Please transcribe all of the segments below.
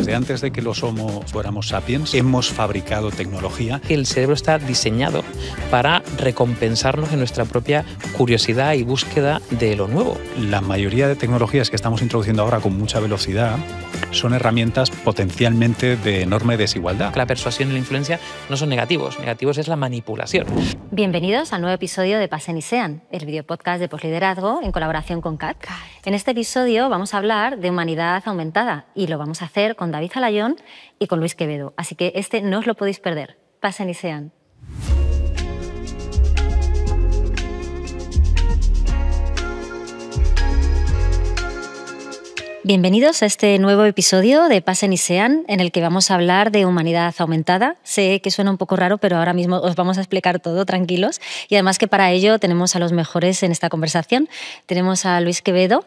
Desde antes de que los Homo fuéramos sapiens, hemos fabricado tecnología. El cerebro está diseñado para recompensarnos en nuestra propia curiosidad y búsqueda de lo nuevo. La mayoría de tecnologías que estamos introduciendo ahora con mucha velocidad son herramientas potencialmente de enorme desigualdad. La persuasión y la influencia no son negativos, negativos es la manipulación. Bienvenidos al nuevo episodio de Pasen y Sean, el videopodcast de posliderazgo en colaboración con CAT. En este episodio vamos a hablar de humanidad aumentada y lo vamos a hacer con David Alayón y con Luis Quevedo, así que este no os lo podéis perder. Pasen y Sean. Bienvenidos a este nuevo episodio de Pasen y Sean, en el que vamos a hablar de humanidad aumentada. Sé que suena un poco raro, pero ahora mismo os vamos a explicar todo, tranquilos. Y además que para ello tenemos a los mejores en esta conversación. Tenemos a Luis Quevedo.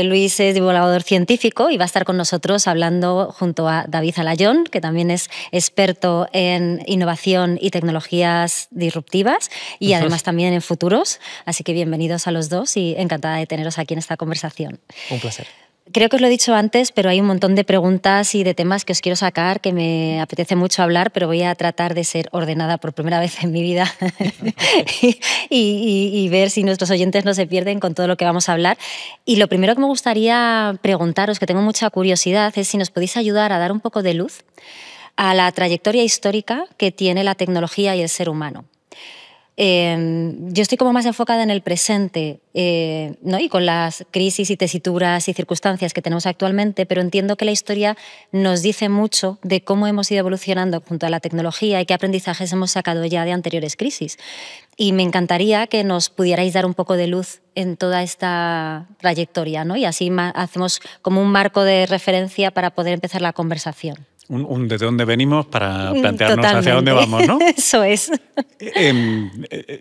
Luis es divulgador científico y va a estar con nosotros hablando junto a David Alayón, que también es experto en innovación y tecnologías disruptivas y además también en futuros. Así que bienvenidos a los dos y encantada de teneros aquí en esta conversación. Un placer. Creo que os lo he dicho antes, pero hay un montón de preguntas y de temas que os quiero sacar, que me apetece mucho hablar, pero voy a tratar de ser ordenada por primera vez en mi vida y ver si nuestros oyentes no se pierden con todo lo que vamos a hablar. Y lo primero que me gustaría preguntaros, que tengo mucha curiosidad, es si nos podéis ayudar a dar un poco de luz a la trayectoria histórica que tiene la tecnología y el ser humano. Yo estoy como más enfocada en el presente, ¿no? Y con las crisis y tesituras y circunstancias que tenemos actualmente, pero entiendo que la historia nos dice mucho de cómo hemos ido evolucionando junto a la tecnología y qué aprendizajes hemos sacado ya de anteriores crisis. Y me encantaría que nos pudierais dar un poco de luz en toda esta trayectoria, ¿no? Y así hacemos como un marco de referencia para poder empezar la conversación. Un desde dónde venimos para plantearnos Totalmente. hacia dónde vamos, ¿no? Eso es.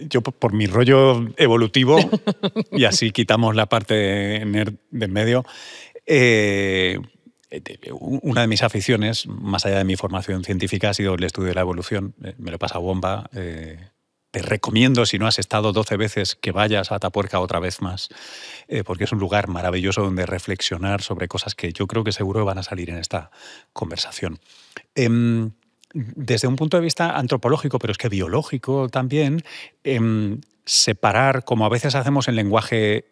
Yo, por mi rollo evolutivo, y así quitamos la parte nerd del medio, una de mis aficiones, más allá de mi formación científica, ha sido el estudio de la evolución. Me lo he pasado bomba. Te recomiendo, si no has estado 12 veces, que vayas a Atapuerca otra vez más, porque es un lugar maravilloso donde reflexionar sobre cosas que yo creo que seguro van a salir en esta conversación. Desde un punto de vista antropológico, pero es que biológico también, separar, como a veces hacemos en lenguaje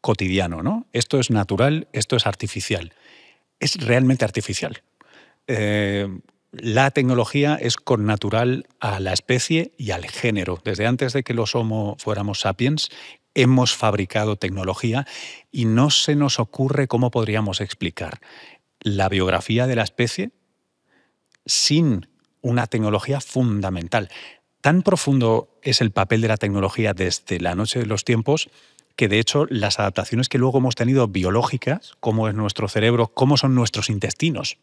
cotidiano, ¿no? Esto es natural, esto es artificial. Es realmente artificial. La tecnología es connatural a la especie y al género. Desde antes de que los Homo fuéramos sapiens, hemos fabricado tecnología y no se nos ocurre cómo podríamos explicar la biografía de la especie sin una tecnología fundamental. Tan profundo es el papel de la tecnología desde la noche de los tiempos que, de hecho, las adaptaciones que luego hemos tenido biológicas, cómo es nuestro cerebro, cómo son nuestros intestinos.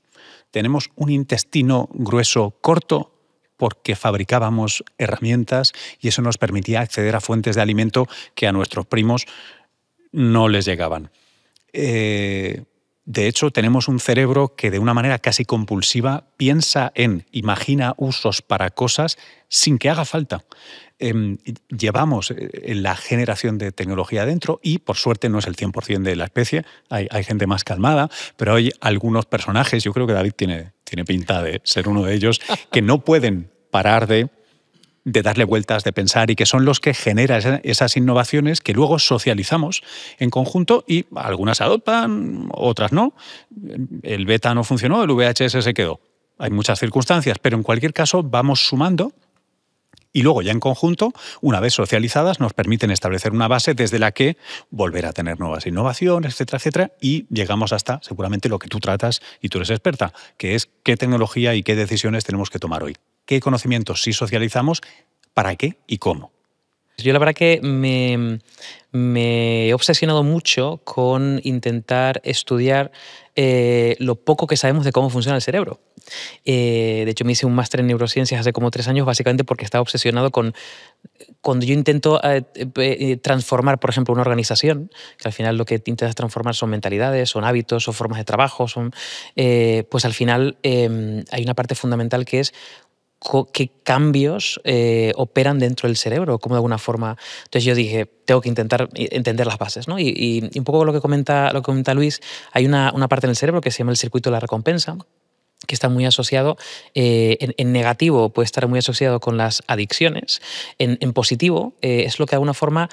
Tenemos un intestino grueso corto porque fabricábamos herramientas y eso nos permitía acceder a fuentes de alimento que a nuestros primos no les llegaban. De hecho, tenemos un cerebro que de una manera casi compulsiva imagina usos para cosas sin que haga falta. Llevamos la generación de tecnología dentro y, por suerte, no es el 100% de la especie. Hay gente más calmada, pero hay algunos personajes, yo creo que David tiene pinta de ser uno de ellos, que no pueden parar de darle vueltas, de pensar, y que son los que generan esas innovaciones que luego socializamos en conjunto y algunas adoptan, otras no. El beta no funcionó, el VHS se quedó. Hay muchas circunstancias, pero en cualquier caso vamos sumando y luego ya en conjunto, una vez socializadas, nos permiten establecer una base desde la que volver a tener nuevas innovaciones, etcétera, etcétera, y llegamos hasta seguramente lo que tú tratas y tú eres experta, que es qué tecnología y qué decisiones tenemos que tomar hoy. ¿Qué conocimientos sí socializamos? ¿Para qué y cómo? Yo la verdad que me he obsesionado mucho con intentar estudiar lo poco que sabemos de cómo funciona el cerebro. De hecho, me hice un máster en neurociencias hace como 3 años, básicamente porque estaba obsesionado con cuando yo intento transformar, por ejemplo, una organización, que al final lo que intentas transformar son mentalidades, son hábitos, son formas de trabajo, pues al final hay una parte fundamental que es qué cambios operan dentro del cerebro, cómo de alguna forma. Entonces yo dije, tengo que intentar entender las bases, ¿no? Y un poco lo que comenta Luis, hay una parte en el cerebro que se llama el circuito de la recompensa, que está muy asociado, en negativo puede estar muy asociado con las adicciones, en positivo es lo que de alguna forma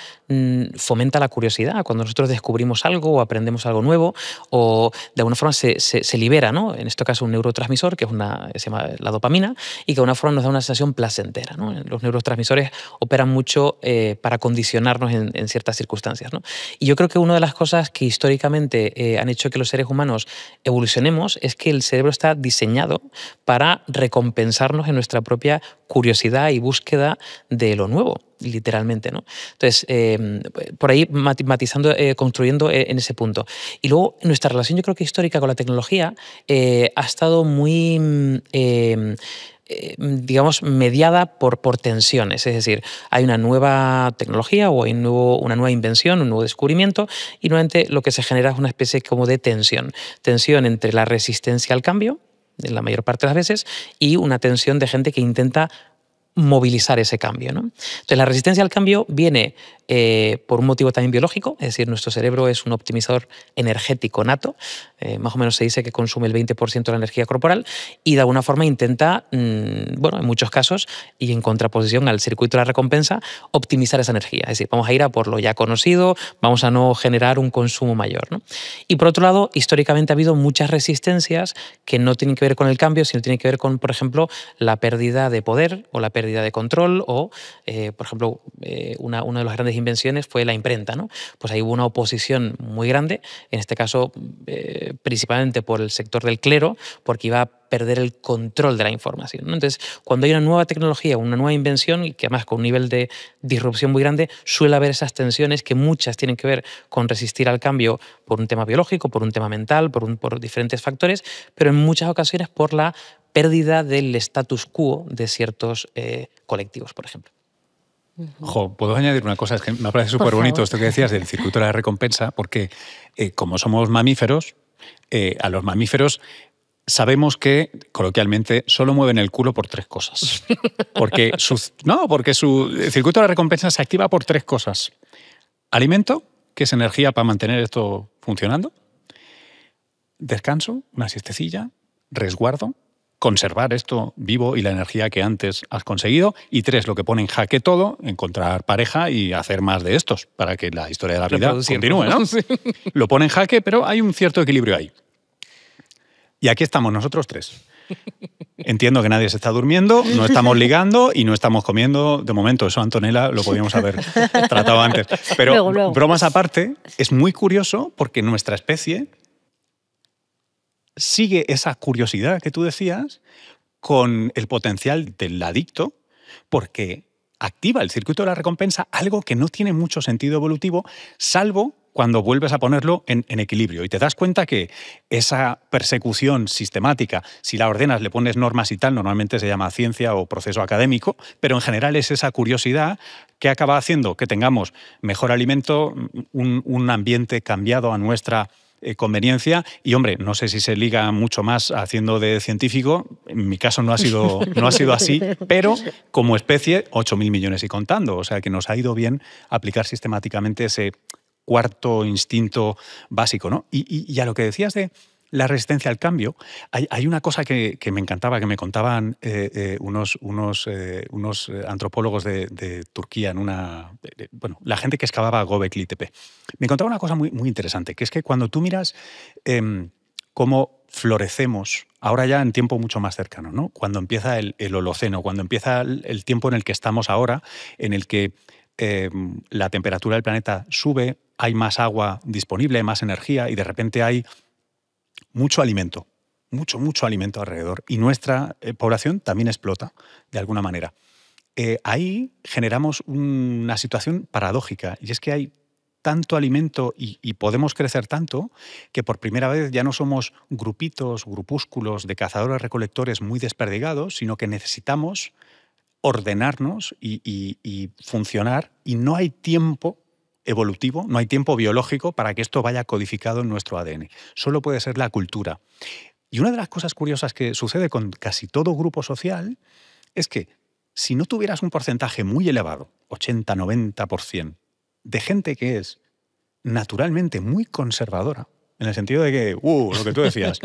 fomenta la curiosidad. Cuando nosotros descubrimos algo o aprendemos algo nuevo, o de alguna forma se libera, ¿no? En este caso un neurotransmisor que se llama la dopamina, y que de alguna forma nos da una sensación placentera, ¿no? Los neurotransmisores operan mucho para condicionarnos en ciertas circunstancias, ¿no? Y yo creo que una de las cosas que históricamente han hecho que los seres humanos evolucionemos es que el cerebro está diseñado para recompensarnos en nuestra propia curiosidad y búsqueda de lo nuevo, literalmente, ¿no? Entonces, por ahí matizando, construyendo en ese punto. Y luego, nuestra relación, yo creo que histórica con la tecnología ha estado muy digamos, mediada por tensiones. Es decir, hay una nueva tecnología o hay una nueva invención, un nuevo descubrimiento, y nuevamente lo que se genera es una especie como de tensión. Tensión entre la resistencia al cambio, en la mayor parte de las veces, y una tensión de gente que intenta movilizar ese cambio, ¿no? Entonces, la resistencia al cambio viene por un motivo también biológico, es decir, nuestro cerebro es un optimizador energético nato, más o menos se dice que consume el 20% de la energía corporal y de alguna forma intenta, bueno, en muchos casos, y en contraposición al circuito de la recompensa, optimizar esa energía. Es decir, vamos a ir a por lo ya conocido, vamos a no generar un consumo mayor, ¿no? Y por otro lado, históricamente ha habido muchas resistencias que no tienen que ver con el cambio, sino tienen que ver con, por ejemplo, la pérdida de poder o la pérdida de control o, por ejemplo, una de las grandes invenciones fue la imprenta, ¿no? Pues ahí hubo una oposición muy grande, en este caso principalmente por el sector del clero, porque iba a perder el control de la información, ¿no? Entonces, cuando hay una nueva tecnología, una nueva invención, y que además con un nivel de disrupción muy grande, suele haber esas tensiones que muchas tienen que ver con resistir al cambio por un tema biológico, por un tema mental, por diferentes factores, pero en muchas ocasiones por la pérdida del status quo de ciertos colectivos, por ejemplo. Jo, puedo añadir una cosa, es que me parece súper bonito esto que decías del circuito de la recompensa, porque como somos mamíferos, a los mamíferos sabemos que, coloquialmente, solo mueven el culo por 3 cosas. Porque su circuito de la recompensa se activa por 3 cosas. Alimento, que es energía para mantener esto funcionando. Descanso, una siestecilla. Resguardo, conservar esto vivo y la energía que antes has conseguido. Y 3, lo que pone en jaque todo, encontrar pareja y hacer más de estos para que la historia de la vida continúe, ¿no? Sí. Lo pone en jaque, pero hay un cierto equilibrio ahí. Y aquí estamos nosotros 3. Entiendo que nadie se está durmiendo, no estamos ligando y no estamos comiendo. De momento, eso, Antonella, lo podíamos haber tratado antes. Pero luego. Bromas aparte, es muy curioso porque nuestra especie sigue esa curiosidad que tú decías con el potencial del adicto, porque activa el circuito de la recompensa, algo que no tiene mucho sentido evolutivo, salvo cuando vuelves a ponerlo en equilibrio. Y te das cuenta que esa persecución sistemática, si la ordenas, le pones normas y tal, normalmente se llama ciencia o proceso académico, pero en general es esa curiosidad que acaba haciendo que tengamos mejor alimento, un ambiente cambiado a nuestra conveniencia. Y, hombre, no sé si se liga mucho más haciendo de científico. En mi caso no ha sido así, pero como especie, 8.000 millones y contando. O sea, que nos ha ido bien aplicar sistemáticamente ese cuarto instinto básico, ¿no? Y a lo que decías de la resistencia al cambio, hay una cosa que me encantaba, que me contaban unos antropólogos de Turquía en la gente que excavaba Göbekli Tepe. Me contaba una cosa muy, muy interesante, que es que cuando tú miras cómo florecemos, ahora ya en tiempo mucho más cercano, ¿no? Cuando empieza el Holoceno, cuando empieza el tiempo en el que estamos ahora, en el que la temperatura del planeta sube, hay más agua disponible, más energía y de repente hay mucho alimento, mucho alimento alrededor y nuestra población también explota de alguna manera. Ahí generamos una situación paradójica y es que hay tanto alimento y podemos crecer tanto que por primera vez ya no somos grupitos, grupúsculos de cazadores-recolectores muy desperdigados, sino que necesitamos ordenarnos y funcionar, y no hay tiempo evolutivo, no hay tiempo biológico para que esto vaya codificado en nuestro ADN. Solo puede ser la cultura. Y una de las cosas curiosas que sucede con casi todo grupo social es que si no tuvieras un porcentaje muy elevado, 80-90%, de gente que es naturalmente muy conservadora, en el sentido de que, lo que tú decías,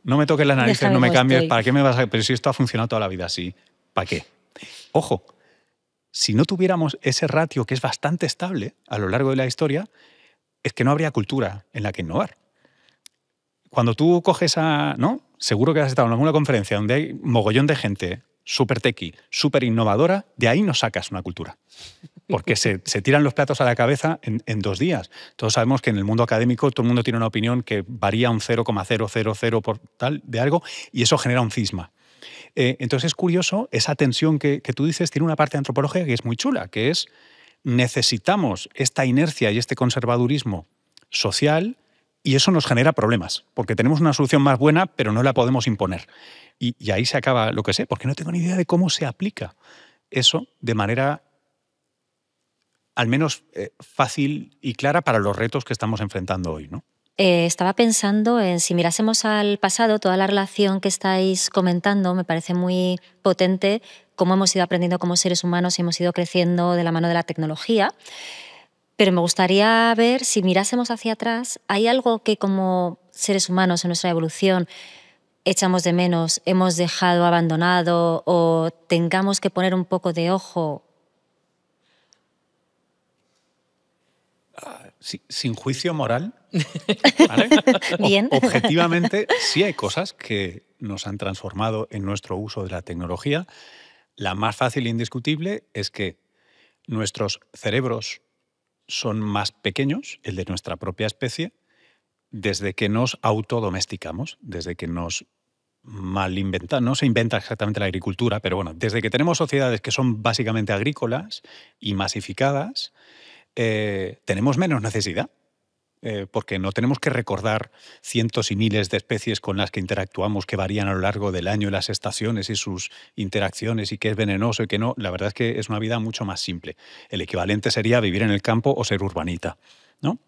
no me toques las narices, Déjame no me como cambies, estoy. ¿para qué me vas a...? Pero si esto ha funcionado toda la vida así, ¿para qué? Ojo, si no tuviéramos ese ratio que es bastante estable a lo largo de la historia, es que no habría cultura en la que innovar. Cuando tú coges ¿no? Seguro que has estado en alguna conferencia donde hay mogollón de gente súper tequi, súper innovadora, de ahí no sacas una cultura. Porque se tiran los platos a la cabeza en 2 días. Todos sabemos que en el mundo académico todo el mundo tiene una opinión que varía un 0,000 por tal de algo y eso genera un cisma. Entonces es curioso, esa tensión que tú dices tiene una parte antropológica que es muy chula, que es necesitamos esta inercia y este conservadurismo social y eso nos genera problemas, porque tenemos una solución más buena pero no la podemos imponer. Y ahí se acaba lo que sé, porque no tengo ni idea de cómo se aplica eso de manera al menos fácil y clara para los retos que estamos enfrentando hoy, ¿no? Estaba pensando en si mirásemos al pasado, toda la relación que estáis comentando me parece muy potente, cómo hemos ido aprendiendo como seres humanos y hemos ido creciendo de la mano de la tecnología. Pero me gustaría ver, si mirásemos hacia atrás, ¿hay algo que como seres humanos en nuestra evolución echamos de menos, hemos dejado abandonado o tengamos que poner un poco de ojo? Sin juicio moral, ¿vale? Bien. Objetivamente, sí hay cosas que nos han transformado en nuestro uso de la tecnología. La más fácil e indiscutible es que nuestros cerebros son más pequeños, el de nuestra propia especie, desde que nos autodomesticamos, desde que nos no se inventa exactamente la agricultura, pero bueno, desde que tenemos sociedades que son básicamente agrícolas y masificadas, tenemos menos necesidad, porque no tenemos que recordar cientos y miles de especies con las que interactuamos que varían a lo largo del año, las estaciones y sus interacciones y qué es venenoso y qué no. La verdad es que es una vida mucho más simple. El equivalente sería vivir en el campo o ser urbanita, ¿no?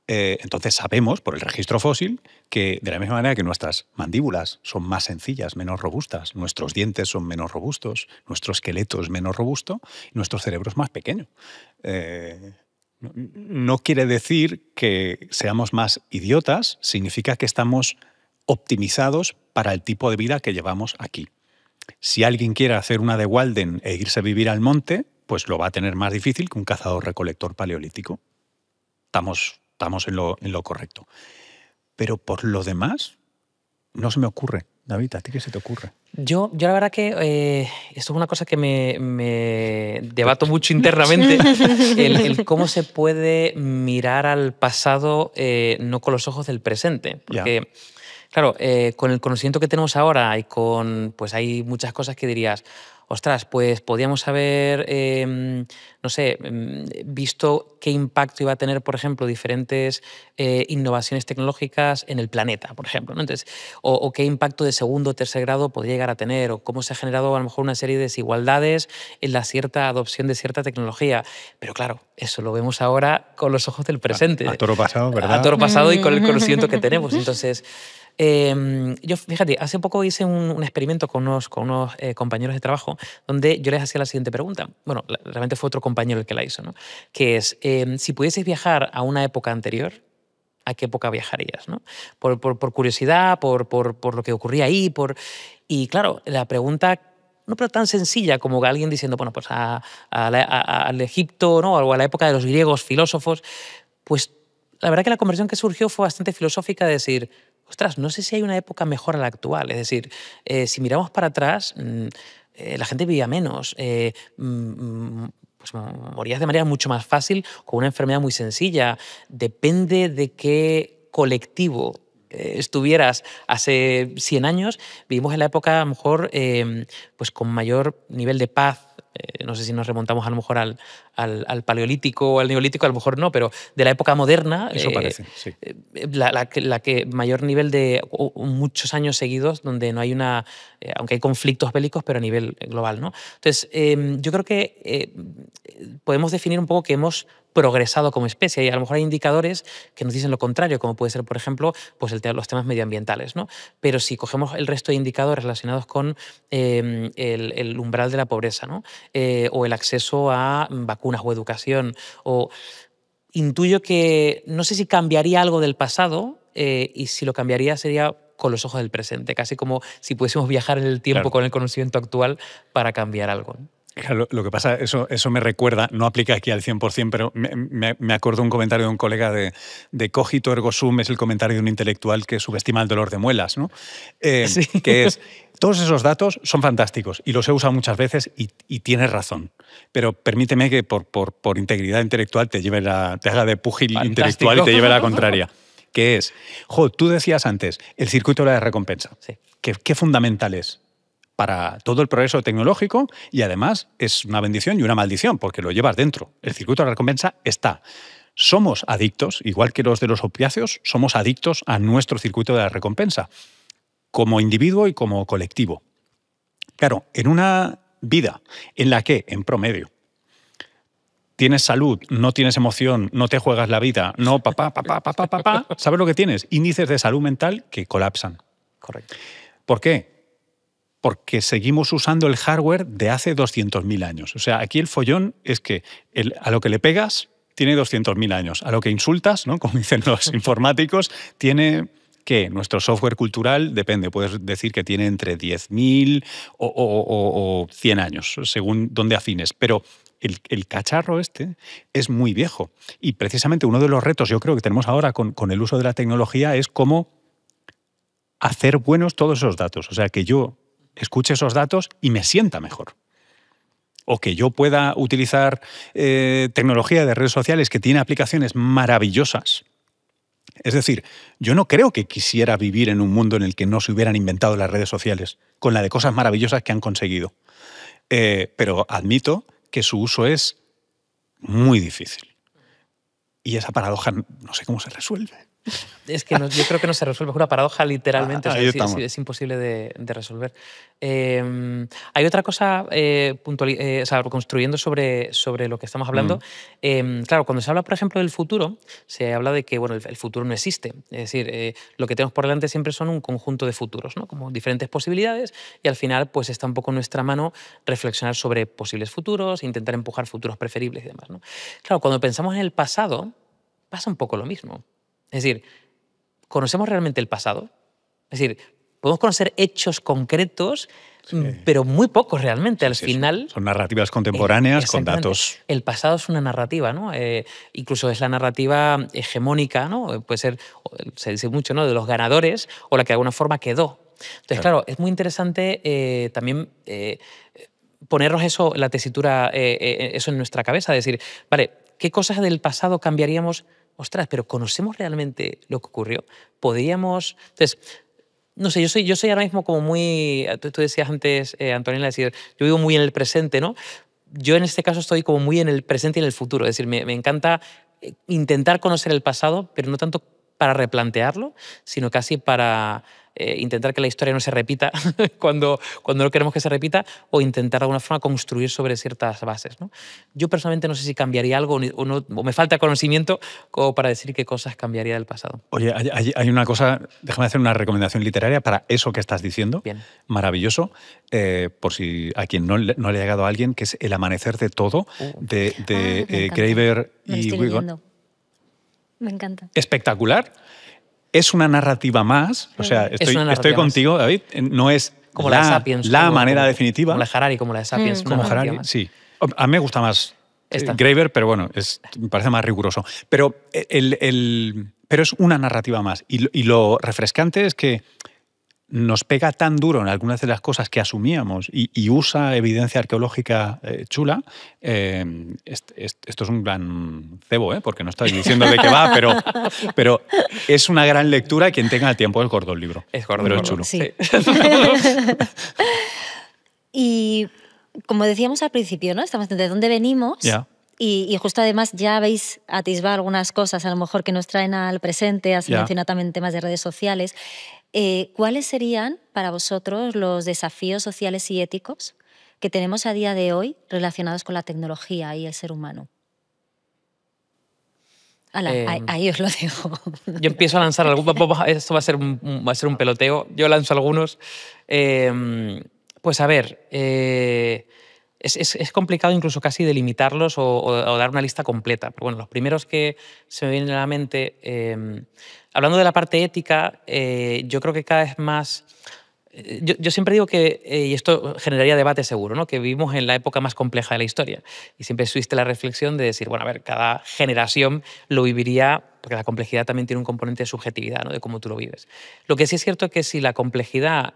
Entonces sabemos, por el registro fósil, que de la misma manera que nuestras mandíbulas son más sencillas, menos robustas, nuestros dientes son menos robustos, nuestro esqueleto es menos robusto, y nuestro cerebro es más pequeño. No quiere decir que seamos más idiotas, significa que estamos optimizados para el tipo de vida que llevamos aquí. Si alguien quiere hacer una de Walden e irse a vivir al monte, pues lo va a tener más difícil que un cazador-recolector paleolítico. Estamos en lo correcto. Pero por lo demás, no se me ocurre. David, ¿a ti qué se te ocurre? Yo la verdad que esto es una cosa que me debato mucho internamente, el cómo se puede mirar al pasado no con los ojos del presente. Porque, claro, con el conocimiento que tenemos ahora y pues hay muchas cosas que dirías, ostras, pues podíamos haber, no sé, visto qué impacto iba a tener, por ejemplo, diferentes innovaciones tecnológicas en el planeta, por ejemplo, ¿no? Entonces, o qué impacto de segundo o tercer grado podría llegar a tener, o cómo se ha generado a lo mejor una serie de desigualdades en la cierta adopción de cierta tecnología. Pero claro, eso lo vemos ahora con los ojos del presente. A toro pasado, ¿verdad? A toro pasado y con el conocimiento que tenemos. Entonces, yo, fíjate, hace poco hice un experimento con unos compañeros de trabajo donde yo les hacía la siguiente pregunta. Bueno, realmente fue otro compañero el que la hizo, ¿no? Que es, si pudieses viajar a una época anterior, ¿a qué época viajarías? ¿No? Por curiosidad, por lo que ocurría ahí. Y claro, la pregunta no pero tan sencilla como alguien diciendo, bueno, pues al Egipto, ¿no? O a la época de los griegos filósofos, pues la verdad que la conversación que surgió fue bastante filosófica de decir, ostras, no sé si hay una época mejor a la actual. Es decir, si miramos para atrás, la gente vivía menos, pues morías de manera mucho más fácil con una enfermedad muy sencilla. Depende de qué colectivo estuvieras hace 100 años, vivimos en la época a lo mejor pues con mayor nivel de paz. No sé si nos remontamos a lo mejor al paleolítico o al neolítico, a lo mejor no, pero de la época moderna. Eso parece, sí. La que mayor nivel de muchos años seguidos donde no hay aunque hay conflictos bélicos, pero a nivel global, ¿no? Entonces, yo creo que podemos definir un poco que hemos progresado como especie. Y a lo mejor hay indicadores que nos dicen lo contrario, como puede ser, por ejemplo, pues los temas medioambientales, ¿no? Pero si cogemos el resto de indicadores relacionados con el umbral de la pobreza, ¿no? O el acceso a vacunas o educación, intuyo que no sé si cambiaría algo del pasado, y si lo cambiaría sería con los ojos del presente, casi como si pudiésemos viajar en el tiempo con el conocimiento actual para cambiar algo, ¿no? Claro, lo que pasa, eso me recuerda, no aplica aquí al 100%, pero me acuerdo un comentario de un colega de cogito ergo sum, es el comentario de un intelectual que subestima el dolor de muelas, ¿no? Sí. Que es, todos esos datos son fantásticos y los he usado muchas veces y tienes razón, pero permíteme que por integridad intelectual te haga de púgil intelectual y te lleve a la contraria. Que es, tú decías antes, el circuito de la recompensa. Sí. ¿Qué fundamental es para todo el progreso tecnológico? Y además es una bendición y una maldición, porque lo llevas dentro. El circuito de la recompensa está. Somos adictos, igual que los de los opiáceos, somos adictos a nuestro circuito de la recompensa, como individuo y como colectivo. Claro, en una vida en la que, en promedio, tienes salud, no tienes emoción, no te juegas la vida, no papá, ¿sabes lo que tienes? Índices de salud mental que colapsan. Correcto. ¿Por qué? Porque seguimos usando el hardware de hace 200.000 años. O sea, aquí el follón es que a lo que le pegas tiene 200.000 años. A lo que insultas, ¿no? Como dicen los informáticos, tiene, ¿qué? Nuestro software cultural depende. Puedes decir que tiene entre 10.000 o 100 años, según dónde afines. Pero el cacharro este es muy viejo. Y precisamente uno de los retos, yo creo, que tenemos ahora con el uso de la tecnología es cómo hacer buenos todos esos datos. O sea, que yo escuche esos datos y me sienta mejor. O que yo pueda utilizar tecnología de redes sociales que tiene aplicaciones maravillosas. Es decir, yo no creo que quisiera vivir en un mundo en el que no se hubieran inventado las redes sociales, con la de cosas maravillosas que han conseguido. Pero admito que su uso es muy difícil. Y esa paradoja no sé cómo se resuelve. Es que yo creo que no se resuelve. Es una paradoja, literalmente. Es imposible de resolver. Hay otra cosa, construyendo sobre lo que estamos hablando. Claro, cuando se habla, por ejemplo, del futuro, se habla de que bueno, el futuro no existe. Es decir, lo que tenemos por delante siempre son un conjunto de futuros, ¿no? Como diferentes posibilidades, y al final pues está un poco en nuestra mano reflexionar sobre posibles futuros, intentar empujar futuros preferibles y demás, ¿no? Claro, cuando pensamos en el pasado, pasa un poco lo mismo. Es decir, ¿conocemos realmente el pasado? Es decir, podemos conocer hechos concretos, pero muy pocos realmente. Al final... Son narrativas contemporáneas con datos. El pasado es una narrativa, ¿no? Incluso es la narrativa hegemónica, ¿no? Puede ser, se dice mucho, ¿no? De los ganadores, o la que de alguna forma quedó. Entonces, claro, es muy interesante también ponernos eso, la tesitura, eso en nuestra cabeza. Es decir, vale, ¿qué cosas del pasado cambiaríamos? Ostras, pero ¿conocemos realmente lo que ocurrió? ¿Podríamos...? Entonces, no sé, yo soy ahora mismo como muy... Tú decías antes, Antonella, decir, yo vivo muy en el presente, ¿no? Yo en este caso estoy como muy en el presente y en el futuro. Es decir, me encanta intentar conocer el pasado, pero no tanto para replantearlo, sino casi para intentar que la historia no se repita cuando no queremos que se repita, o intentar de alguna forma construir sobre ciertas bases, ¿no? Yo personalmente no sé si cambiaría algo o me falta conocimiento como para decir qué cosas cambiaría del pasado. Oye, hay una cosa, déjame hacer una recomendación literaria para eso que estás diciendo. Bien. Maravilloso, por si a quien no le ha llegado a alguien, que es El amanecer de todo, de Graeber y Wiggin. Me encanta. Espectacular. Es una narrativa más, o sea, estoy contigo, David, no es como la de Sapiens, la manera definitiva. Como la de Harari, como la de Sapiens. Como Harari, sí. A mí me gusta más Graeber, pero bueno, me parece más riguroso. Pero, pero es una narrativa más. Y lo refrescante es que nos pega tan duro en algunas de las cosas que asumíamos y usa evidencia arqueológica chula. Esto es un gran cebo, porque no estoy diciendo de qué va, pero es una gran lectura. Quien tenga el tiempo es gordo el libro. Es gordo, pero es chulo. Sí. Y como decíamos al principio, ¿no? Estamos de dónde venimos. Yeah. Y justo además ya habéis atisbado algunas cosas a lo mejor que nos traen al presente. Has mencionado también temas de redes sociales. ¿Cuáles serían para vosotros los desafíos sociales y éticos que tenemos a día de hoy relacionados con la tecnología y el ser humano? Ahí os lo dejo. Yo empiezo a lanzar algunos. Esto va a ser un peloteo. Yo lanzo algunos. Pues a ver, es complicado incluso casi delimitarlos o dar una lista completa. Pero bueno, los primeros que se me vienen a la mente, hablando de la parte ética, yo creo que cada vez más... Yo siempre digo que, y esto generaría debate seguro, ¿no? Que vivimos en la época más compleja de la historia. Y siempre existe la reflexión de decir, bueno, a ver, cada generación lo viviría, porque la complejidad también tiene un componente de subjetividad, ¿no? De cómo tú lo vives. Lo que sí es cierto es que si la complejidad,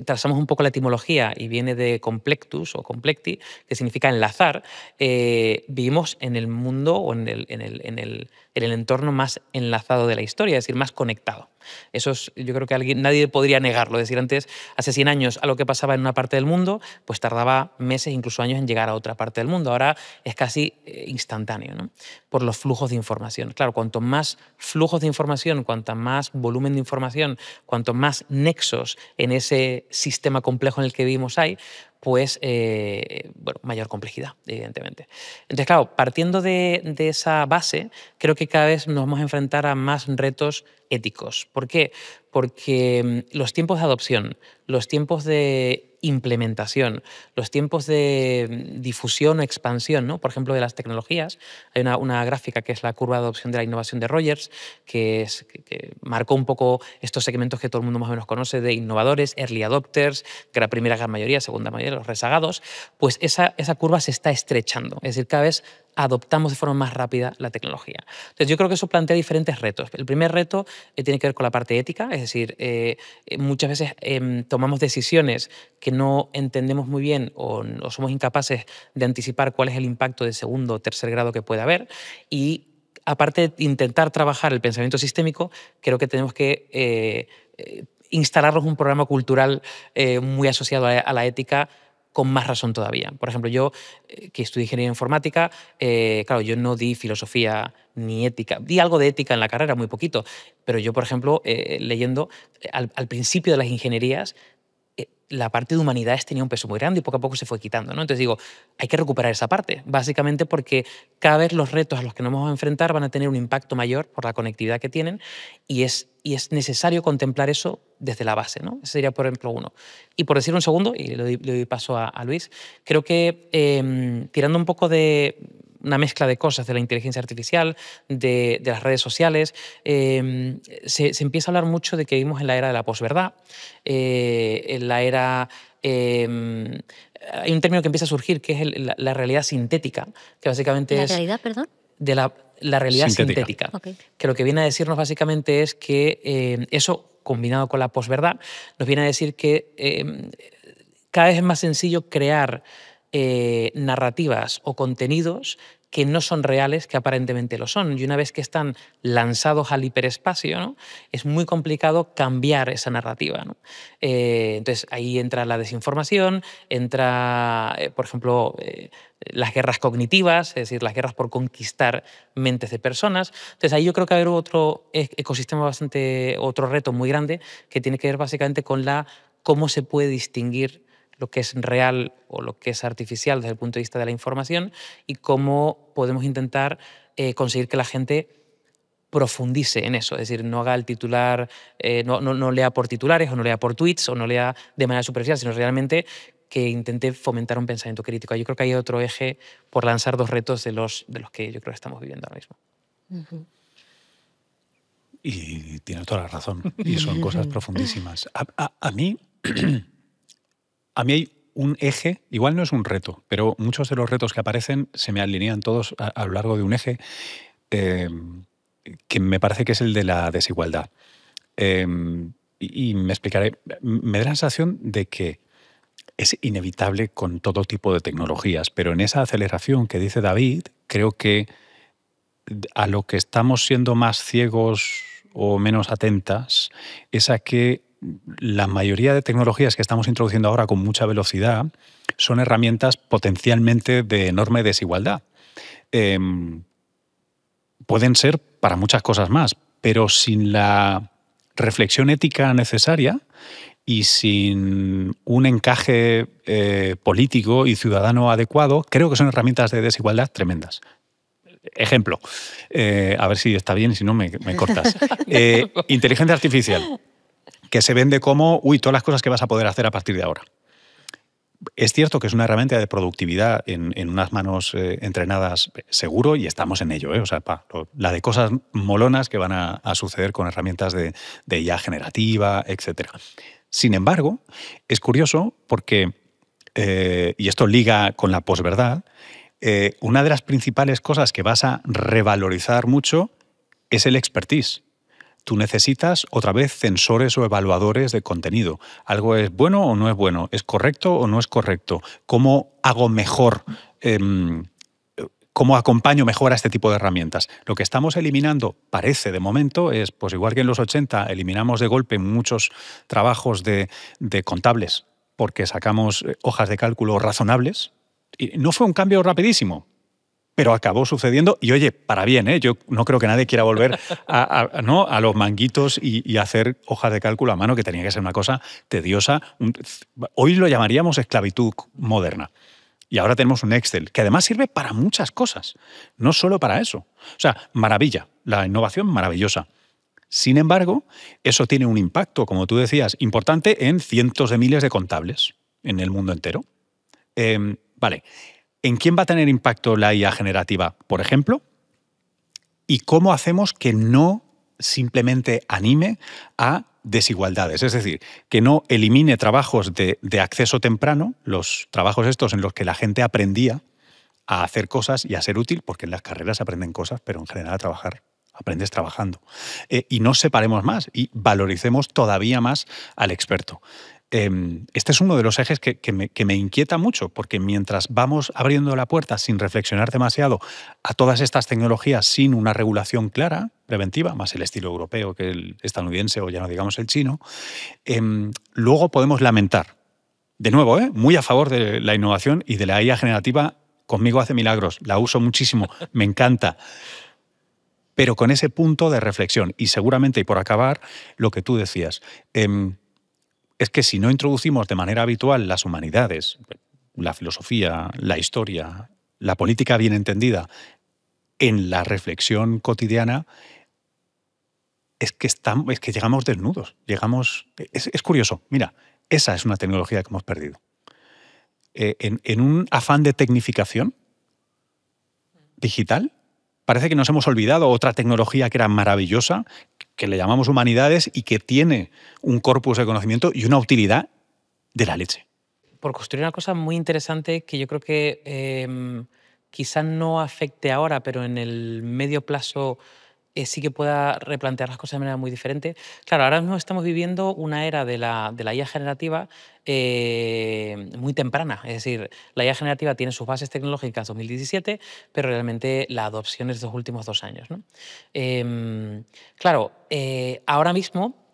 trazamos un poco la etimología y viene de complectus o complecti, que significa enlazar, vivimos en el mundo o en el entorno más enlazado de la historia, es decir, más conectado. Eso yo creo que nadie podría negarlo. Es decir, antes, hace 100 años, algo que pasaba en una parte del mundo, pues tardaba meses, incluso años en llegar a otra parte del mundo. Ahora es casi instantáneo, ¿no? Por los flujos de información. Claro, cuanto más flujos de información, cuanto más volumen de información, cuanto más nexos en ese sistema complejo en el que vivimos hay, pues bueno, mayor complejidad, evidentemente. Entonces, claro, partiendo de esa base, creo que cada vez nos vamos a enfrentar a más retos éticos. ¿Por qué? Porque los tiempos de adopción, los tiempos de implementación, los tiempos de difusión o expansión, ¿no? Por ejemplo, de las tecnologías. Hay una gráfica que es la curva de adopción de la innovación de Rogers, que marcó un poco estos segmentos que todo el mundo más o menos conoce de innovadores, early adopters, que era primera gran mayoría, segunda mayoría, los rezagados. Pues esa curva se está estrechando. Es decir, cada vez adoptamos de forma más rápida la tecnología. Entonces, yo creo que eso plantea diferentes retos. El primer reto tiene que ver con la parte ética, es decir, muchas veces tomamos decisiones que no entendemos muy bien o somos incapaces de anticipar cuál es el impacto de segundo o tercer grado que puede haber, y aparte de intentar trabajar el pensamiento sistémico, creo que tenemos que instalarnos un programa cultural muy asociado a la ética, con más razón todavía. Por ejemplo, yo, que estudié ingeniería informática, claro, yo no di filosofía ni ética. Di algo de ética en la carrera, muy poquito, pero yo, por ejemplo, leyendo, al principio de las ingenierías, la parte de humanidades tenía un peso muy grande y poco a poco se fue quitando, ¿no? Entonces digo, hay que recuperar esa parte, básicamente porque cada vez los retos a los que nos vamos a enfrentar van a tener un impacto mayor por la conectividad que tienen, y es necesario contemplar eso desde la base, ¿no? Ese sería, por ejemplo, uno. Y por decir un segundo, y le doy paso a Luis, creo que tirando un poco de una mezcla de cosas, de la inteligencia artificial, de las redes sociales, se empieza a hablar mucho de que vivimos en la era de la posverdad, en la era... hay un término que empieza a surgir, que es la realidad sintética, que básicamente es... ¿La realidad, perdón? De la realidad sintética. Okay. Que lo que viene a decirnos básicamente es que eso, combinado con la posverdad, nos viene a decir que cada vez es más sencillo crear narrativas o contenidos que no son reales, que aparentemente lo son. Y una vez que están lanzados al hiperespacio, ¿no? Es muy complicado cambiar esa narrativa, ¿no? Entonces ahí entra la desinformación, entra, por ejemplo, las guerras cognitivas, es decir, las guerras por conquistar mentes de personas. Entonces ahí yo creo que va a haber otro ecosistema otro reto muy grande, que tiene que ver básicamente con cómo se puede distinguir lo que es real o lo que es artificial desde el punto de vista de la información, y cómo podemos intentar conseguir que la gente profundice en eso, es decir, no haga el titular, no lea por titulares o no lea por tweets o no lea de manera superficial, sino realmente que intente fomentar un pensamiento crítico. Yo creo que hay otro eje por lanzar dos retos de los que yo creo que estamos viviendo ahora mismo. Uh-huh. Y tiene toda la razón, y son cosas profundísimas. A mí hay un eje, igual no es un reto, pero muchos de los retos que aparecen se me alinean todos a lo largo de un eje que me parece que es el de la desigualdad. Y me explicaré. Me da la sensación de que es inevitable con todo tipo de tecnologías, pero en esa aceleración que dice David, creo que a lo que estamos siendo más ciegos o menos atentas es a que la mayoría de tecnologías que estamos introduciendo ahora con mucha velocidad son herramientas potencialmente de enorme desigualdad. Pueden ser para muchas cosas más, pero sin la reflexión ética necesaria y sin un encaje político y ciudadano adecuado, creo que son herramientas de desigualdad tremendas. ejemplo, a ver si está bien y si no me cortas. Inteligencia artificial, que se vende como, todas las cosas que vas a poder hacer a partir de ahora. Es cierto que es una herramienta de productividad en unas manos entrenadas seguro y estamos en ello. O sea, la de cosas molonas que van a suceder con herramientas de IA generativa, etc. Sin embargo, es curioso porque, y esto liga con la posverdad, una de las principales cosas que vas a revalorizar mucho es el expertise. Tú necesitas, otra vez, censores o evaluadores de contenido. ¿Algo es bueno o no es bueno? ¿Es correcto o no es correcto? ¿Cómo hago mejor, cómo acompaño mejor a este tipo de herramientas? Lo que estamos eliminando, parece de momento, es, pues igual que en los 80 eliminamos de golpe muchos trabajos de contables porque sacamos hojas de cálculo razonables. Y no fue un cambio rapidísimo, pero acabó sucediendo y, oye, para bien, ¿eh? Yo no creo que nadie quiera volver a los manguitos y hacer hojas de cálculo a mano, que tenía que ser una cosa tediosa. Hoy lo llamaríamos esclavitud moderna. Y ahora tenemos un Excel, que además sirve para muchas cosas, no solo para eso. O sea, maravilla, la innovación maravillosa. Sin embargo, eso tiene un impacto, como tú decías, importante en cientos de miles de contables en el mundo entero. Vale. ¿En quién va a tener impacto la IA generativa, por ejemplo? ¿Y cómo hacemos que no simplemente anime a desigualdades? Es decir, que no elimine trabajos de acceso temprano, los trabajos estos en los que la gente aprendía a hacer cosas y a ser útil, porque en las carreras aprenden cosas, pero en general a trabajar aprendes trabajando. Y no separemos más y valoricemos todavía más al experto. Este es uno de los ejes que me inquieta mucho, porque mientras vamos abriendo la puerta sin reflexionar demasiado a todas estas tecnologías sin una regulación clara, preventiva, más el estilo europeo que el estadounidense o ya no digamos el chino, luego podemos lamentar. De nuevo, muy a favor de la innovación y de la IA generativa, conmigo hace milagros, la uso muchísimo, me encanta. Pero con ese punto de reflexión y seguramente, y por acabar, lo que tú decías, es que si no introducimos de manera habitual las humanidades, la filosofía, la historia, la política bien entendida, en la reflexión cotidiana, es que llegamos desnudos. Es curioso. Mira, esa es una tecnología que hemos perdido. En un afán de tecnificación digital, parece que nos hemos olvidado otra tecnología que era maravillosa, que le llamamos humanidades y que tiene un corpus de conocimiento y una utilidad de la leche. Por construir una cosa muy interesante que yo creo que quizás no afecte ahora, pero en el medio plazo sí que pueda replantear las cosas de manera muy diferente. Claro, ahora mismo estamos viviendo una era de la IA generativa muy temprana. Es decir, la IA generativa tiene sus bases tecnológicas en 2017, pero realmente la adopción es de los últimos 2 años, ¿no? Claro, ahora mismo,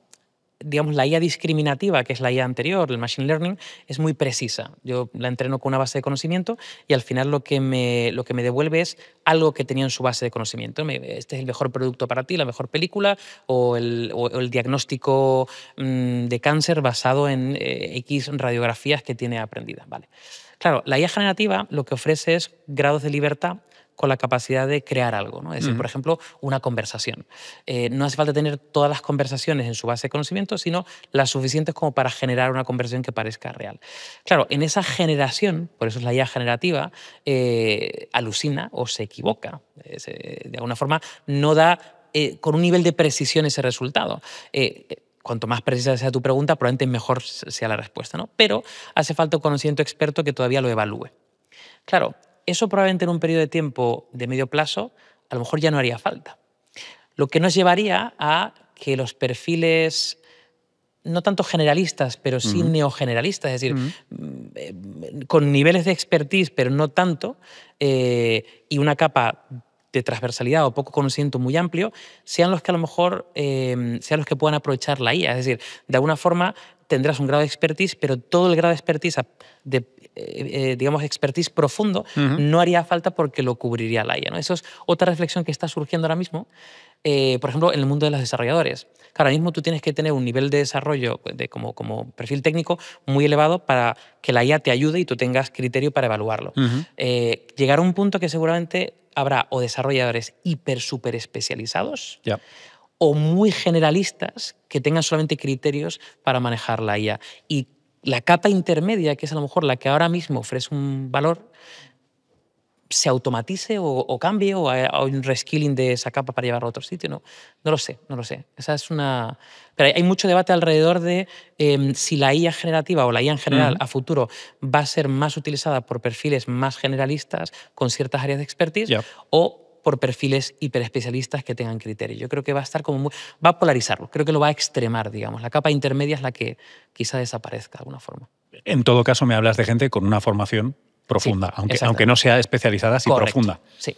digamos, la IA discriminativa, que es la IA anterior, el Machine Learning, es muy precisa. Yo la entreno con una base de conocimiento y al final lo que me devuelve es algo que tenía en su base de conocimiento. Este es el mejor producto para ti, la mejor película o el diagnóstico de cáncer basado en X radiografías que tiene aprendidas. Vale. Claro, la IA generativa lo que ofrece es grados de libertad con la capacidad de crear algo, ¿no? Es decir, por ejemplo, una conversación. No hace falta tener todas las conversaciones en su base de conocimiento, sino las suficientes como para generar una conversación que parezca real. Claro, en esa generación, por eso es la IA generativa, alucina o se equivoca. De alguna forma, no da con un nivel de precisión ese resultado. Cuanto más precisa sea tu pregunta, probablemente mejor sea la respuesta, ¿no? Pero hace falta un conocimiento experto que todavía lo evalúe. Claro, eso probablemente en un periodo de tiempo de medio plazo a lo mejor ya no haría falta. Lo que nos llevaría a que los perfiles, no tanto generalistas, pero sí neogeneralistas, es decir, con niveles de expertise, pero no tanto, y una capa de transversalidad o poco conocimiento muy amplio, sean los que a lo mejor sean los que puedan aprovechar la IA. Es decir, de alguna forma tendrás un grado de expertise, pero todo el grado de expertise digamos, expertise profundo, no haría falta porque lo cubriría la IA, ¿no? Eso es otra reflexión que está surgiendo ahora mismo, por ejemplo, en el mundo de los desarrolladores. Ahora mismo tú tienes que tener un nivel de desarrollo como perfil técnico muy elevado para que la IA te ayude y tú tengas criterio para evaluarlo. Llegar a un punto que seguramente habrá o desarrolladores hiper, súper especializados Ya. o muy generalistas que tengan solamente criterios para manejar la IA. Y la capa intermedia, que es a lo mejor la que ahora mismo ofrece un valor, se automatice o cambie o hay un reskilling de esa capa para llevarlo a otro sitio. No lo sé, no lo sé. Esa es una... Pero hay mucho debate alrededor de si la IA generativa o la IA en general a futuro va a ser más utilizada por perfiles más generalistas con ciertas áreas de expertise o por perfiles hiperespecialistas que tengan criterios. Yo creo que va a estar como va a polarizarlo, creo que lo va a extremar, digamos. La capa intermedia es la que quizá desaparezca de alguna forma. En todo caso, me hablas de gente con una formación profunda, Sí, aunque no sea especializada, sí. Correcto. Profunda. Sí.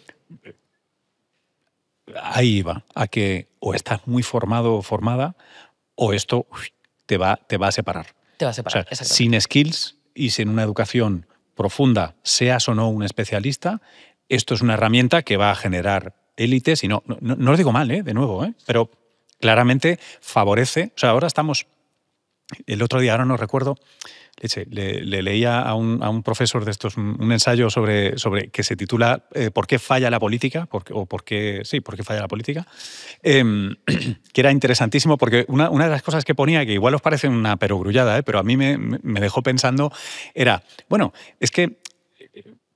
Ahí va, a que o estás muy formado o formada o esto te va a separar. Te va a separar, o sea, sin skills y sin una educación profunda, seas o no un especialista, esto es una herramienta que va a generar élites y no lo digo mal, de nuevo, pero claramente favorece. O sea, ahora estamos... El otro día, ahora no recuerdo, le leía a un profesor de estos un ensayo sobre que se titula ¿Por qué falla la política? ¿Por qué falla la política? Que era interesantísimo porque una de las cosas que ponía, que igual os parece una perogrullada, pero a mí me dejó pensando, era, bueno, es que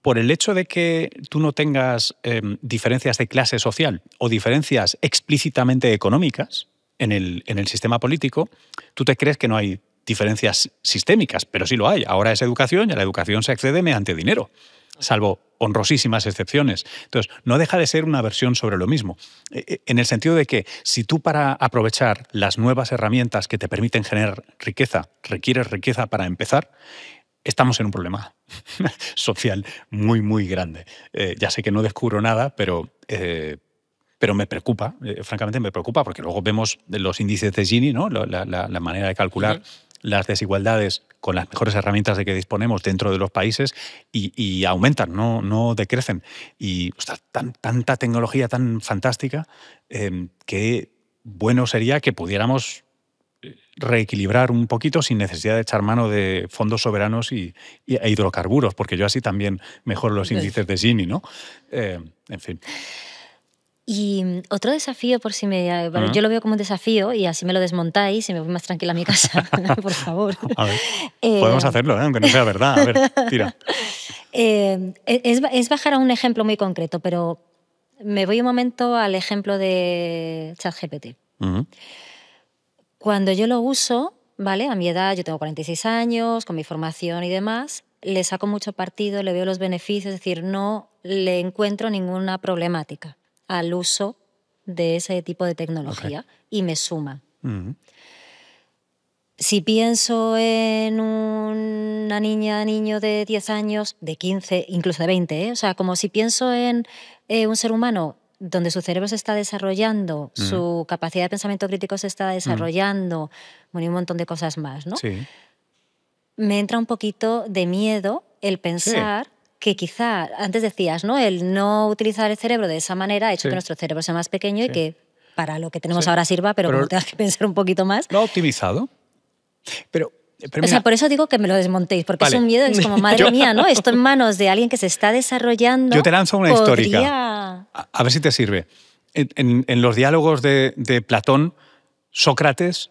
por el hecho de que tú no tengas diferencias de clase social o diferencias explícitamente económicas en el sistema político, tú te crees que no hay diferencias sistémicas, pero sí lo hay. Ahora es educación y a la educación se accede mediante dinero, salvo honrosísimas excepciones. Entonces, no deja de ser una versión sobre lo mismo, en el sentido de que si tú para aprovechar las nuevas herramientas que te permiten generar riqueza, requieres riqueza para empezar, estamos en un problema social muy, muy grande. Ya sé que no descubro nada, pero me preocupa, francamente me preocupa, porque luego vemos los índices de Gini, ¿no? la manera de calcular las desigualdades con las mejores herramientas de que disponemos dentro de los países y aumentan, no decrecen. Y ostras, tanta tecnología tan fantástica que bueno sería que pudiéramos reequilibrar un poquito sin necesidad de echar mano de fondos soberanos e hidrocarburos, porque yo así también mejoro los índices de Gini, ¿no? En fin. Y otro desafío, yo lo veo como un desafío y así me lo desmontáis y me voy más tranquila a mi casa, por favor. A ver, podemos hacerlo, aunque no sea verdad. A ver, tira. Es bajar a un ejemplo muy concreto, pero me voy un momento al ejemplo de ChatGPT. Cuando yo lo uso, ¿vale? A mi edad, yo tengo 46 años, con mi formación y demás, le saco mucho partido, le veo los beneficios, es decir, no le encuentro ninguna problemática al uso de ese tipo de tecnología y me suma. Si pienso en una niño de 10 años, de 15, incluso de 20, o sea, como si pienso en un ser humano donde su cerebro se está desarrollando, su capacidad de pensamiento crítico se está desarrollando, bueno, y un montón de cosas más, ¿no? Sí. Me entra un poquito de miedo el pensar que quizá, antes decías, ¿no? El no utilizar el cerebro de esa manera ha hecho que nuestro cerebro sea más pequeño y que para lo que tenemos ahora sirva, pero como tengas que pensar un poquito más. ¿Lo ha optimizado? Pero o sea, por eso digo que me lo desmontéis, porque es un miedo, es como, madre mía, ¿no? Esto en manos de alguien que se está desarrollando. Yo te lanzo una histórica. A ver si te sirve. En los diálogos de Platón, Sócrates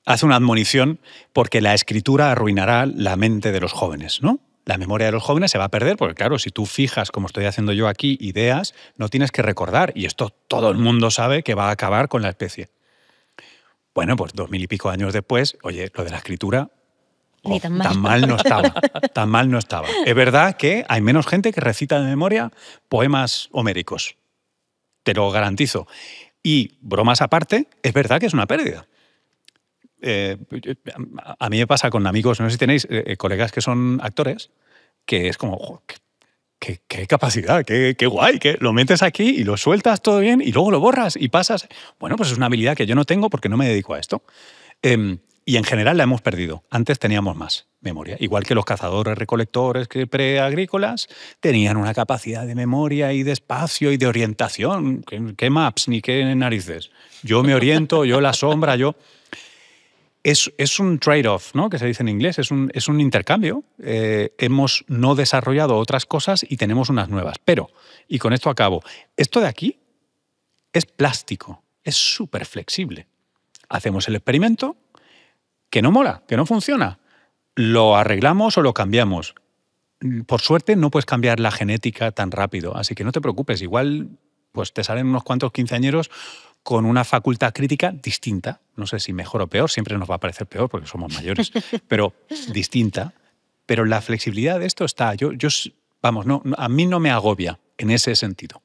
hace una admonición porque la escritura arruinará la mente de los jóvenes, ¿no? La memoria de los jóvenes se va a perder porque, claro, si tú fijas, como estoy haciendo yo aquí, ideas, no tienes que recordar. Y esto todo el mundo sabe que va a acabar con la especie. Bueno, pues 2000 y pico años después, oye, lo de la escritura tan mal no estaba. Tan mal no estaba. Es verdad que hay menos gente que recita de memoria poemas homéricos. Te lo garantizo. Y, bromas aparte, es verdad que es una pérdida. A mí me pasa con amigos, no sé si tenéis colegas que son actores, que es como, oh, qué capacidad, qué guay, que lo metes aquí y lo sueltas todo bien y luego lo borras y pasas. Bueno, pues es una habilidad que yo no tengo porque no me dedico a esto. Y en general la hemos perdido. Antes teníamos más memoria. Igual que los cazadores recolectores preagrícolas tenían una capacidad de memoria y de espacio y de orientación. ¿Qué maps ni qué narices? Yo me oriento, yo la sombra, yo... Es un trade-off, ¿no? Que se dice en inglés, es un intercambio. Hemos no desarrollado otras cosas y tenemos unas nuevas. Pero, y con esto acabo, esto de aquí es plástico, es súper flexible. Hacemos el experimento, que no mola, que no funciona. Lo arreglamos o lo cambiamos. Por suerte no puedes cambiar la genética tan rápido, así que no te preocupes. Igual pues te salen unos cuantos quinceañeros con una facultad crítica distinta. No sé si mejor o peor, siempre nos va a parecer peor porque somos mayores, pero distinta. Pero la flexibilidad de esto está. Vamos, no, a mí no me agobia en ese sentido.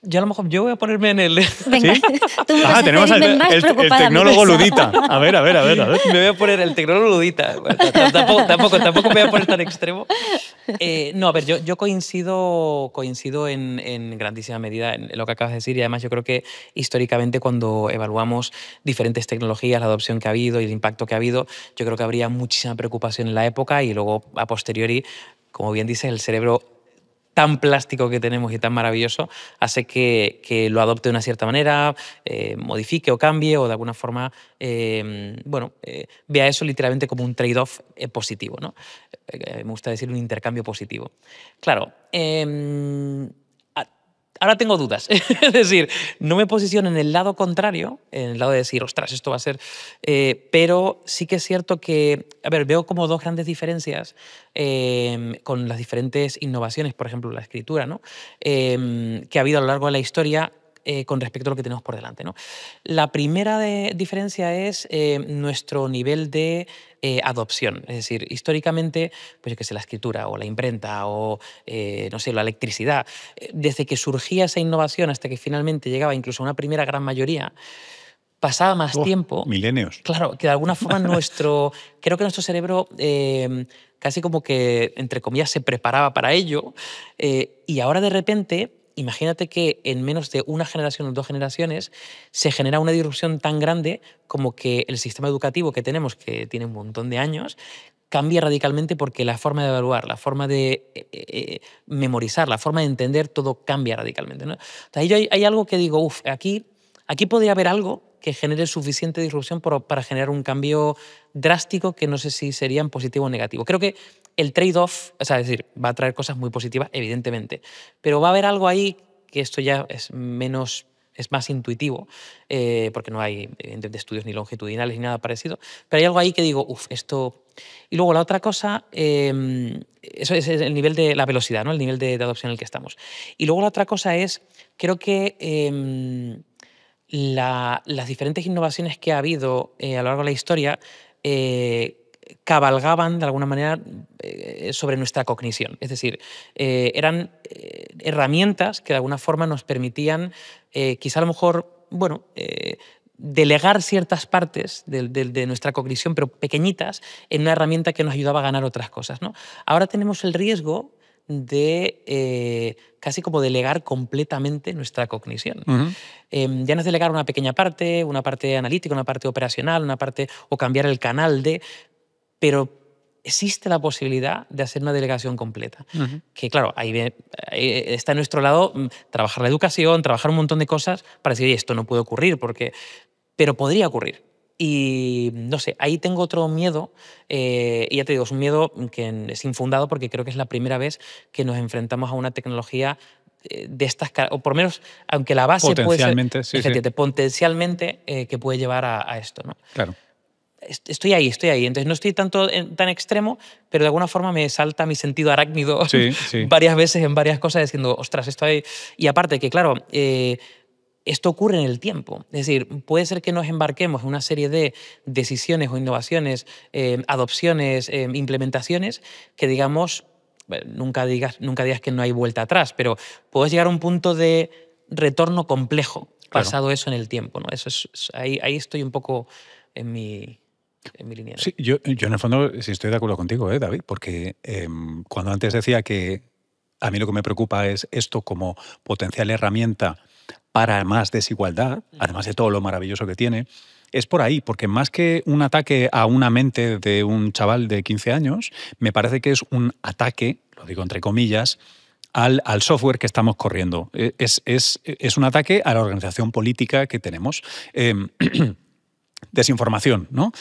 Yo a lo mejor voy a ponerme en el... Venga, ¿Sí? tú me vas a Tenemos hacer el irme más preocupada. tecnólogo ludita. A ver. Me voy a poner el tecnólogo ludita. Bueno, tampoco me voy a poner tan extremo. No, a ver, yo coincido en grandísima medida en lo que acabas de decir, y además yo creo que históricamente cuando evaluamos diferentes tecnologías, la adopción que ha habido y el impacto que ha habido, yo creo que habría muchísima preocupación en la época y luego a posteriori, como bien dices, el cerebro tan plástico que tenemos y tan maravilloso hace que lo adopte de una cierta manera, modifique o cambie o de alguna forma vea eso literalmente como un trade-off positivo, ¿no? Me gusta decir un intercambio positivo. Claro, ahora tengo dudas. Es decir, no me posiciono en el lado contrario, en el lado de decir, ostras, esto va a ser... pero sí que es cierto que, a ver, veo como dos grandes diferencias con las diferentes innovaciones, por ejemplo, la escritura, ¿no? Que ha habido a lo largo de la historia con respecto a lo que tenemos por delante, ¿no? La primera diferencia es nuestro nivel de adopción. Es decir, históricamente, pues yo qué sé, la escritura o la imprenta o, no sé, la electricidad, desde que surgía esa innovación hasta que finalmente llegaba incluso a una primera gran mayoría, pasaba más tiempo. Milenios. Claro, que de alguna forma creo que nuestro cerebro casi como que, entre comillas, se preparaba para ello y ahora de repente... Imagínate que en menos de una generación o 2 generaciones se genera una disrupción tan grande como que el sistema educativo que tenemos, que tiene un montón de años, cambia radicalmente porque la forma de evaluar, la forma de memorizar, la forma de entender, todo cambia radicalmente, ¿no? Entonces, ahí hay algo que digo, aquí podría haber algo que genere suficiente disrupción para generar un cambio drástico que no sé si sería en positivo o negativo. Creo que el trade-off, es decir, va a traer cosas muy positivas, evidentemente, pero va a haber algo ahí que esto ya es más intuitivo, porque no hay evidentemente estudios ni longitudinales ni nada parecido, pero hay algo ahí que digo, esto... Y luego la otra cosa, eso es el nivel de la velocidad, ¿no? El nivel de adopción en el que estamos. Y luego la otra cosa es, creo que las diferentes innovaciones que ha habido a lo largo de la historia cabalgaban de alguna manera sobre nuestra cognición. Es decir, eran herramientas que de alguna forma nos permitían quizá a lo mejor, delegar ciertas partes de nuestra cognición, pero pequeñitas, en una herramienta que nos ayudaba a ganar otras cosas, ¿no? Ahora tenemos el riesgo de casi como delegar completamente nuestra cognición. Ya no es delegar una pequeña parte, una parte analítica, una parte operacional, una parte o cambiar el canal pero existe la posibilidad de hacer una delegación completa. Que claro, ahí está a nuestro lado trabajar la educación, trabajar un montón de cosas para decir, oye, esto no puede ocurrir, pero podría ocurrir. Y no sé, ahí tengo otro miedo, y ya te digo, es un miedo que es infundado porque creo que es la primera vez que nos enfrentamos a una tecnología de estas, o por lo menos, aunque la base potencialmente, puede ser, potencialmente que puede llevar a esto, ¿no? Claro. Estoy ahí. Entonces no estoy tan extremo, pero de alguna forma me salta mi sentido arácnido varias veces en varias cosas diciendo, ostras, esto hay... Y aparte que, claro, esto ocurre en el tiempo. Es decir, puede ser que nos embarquemos en una serie de decisiones o innovaciones, adopciones, implementaciones, que digamos, nunca digas que no hay vuelta atrás, pero puedes llegar a un punto de retorno complejo pasado eso en el tiempo, ¿no? Ahí estoy un poco en mi línea. Sí, yo en el fondo sí estoy de acuerdo contigo, David, porque cuando antes decía que a mí lo que me preocupa es esto como potencial herramienta para más desigualdad, además de todo lo maravilloso que tiene, es por ahí, porque más que un ataque a una mente de un chaval de 15 años, me parece que es un ataque, lo digo entre comillas, al software que estamos corriendo. Es un ataque a la organización política que tenemos. Desinformación, ¿no?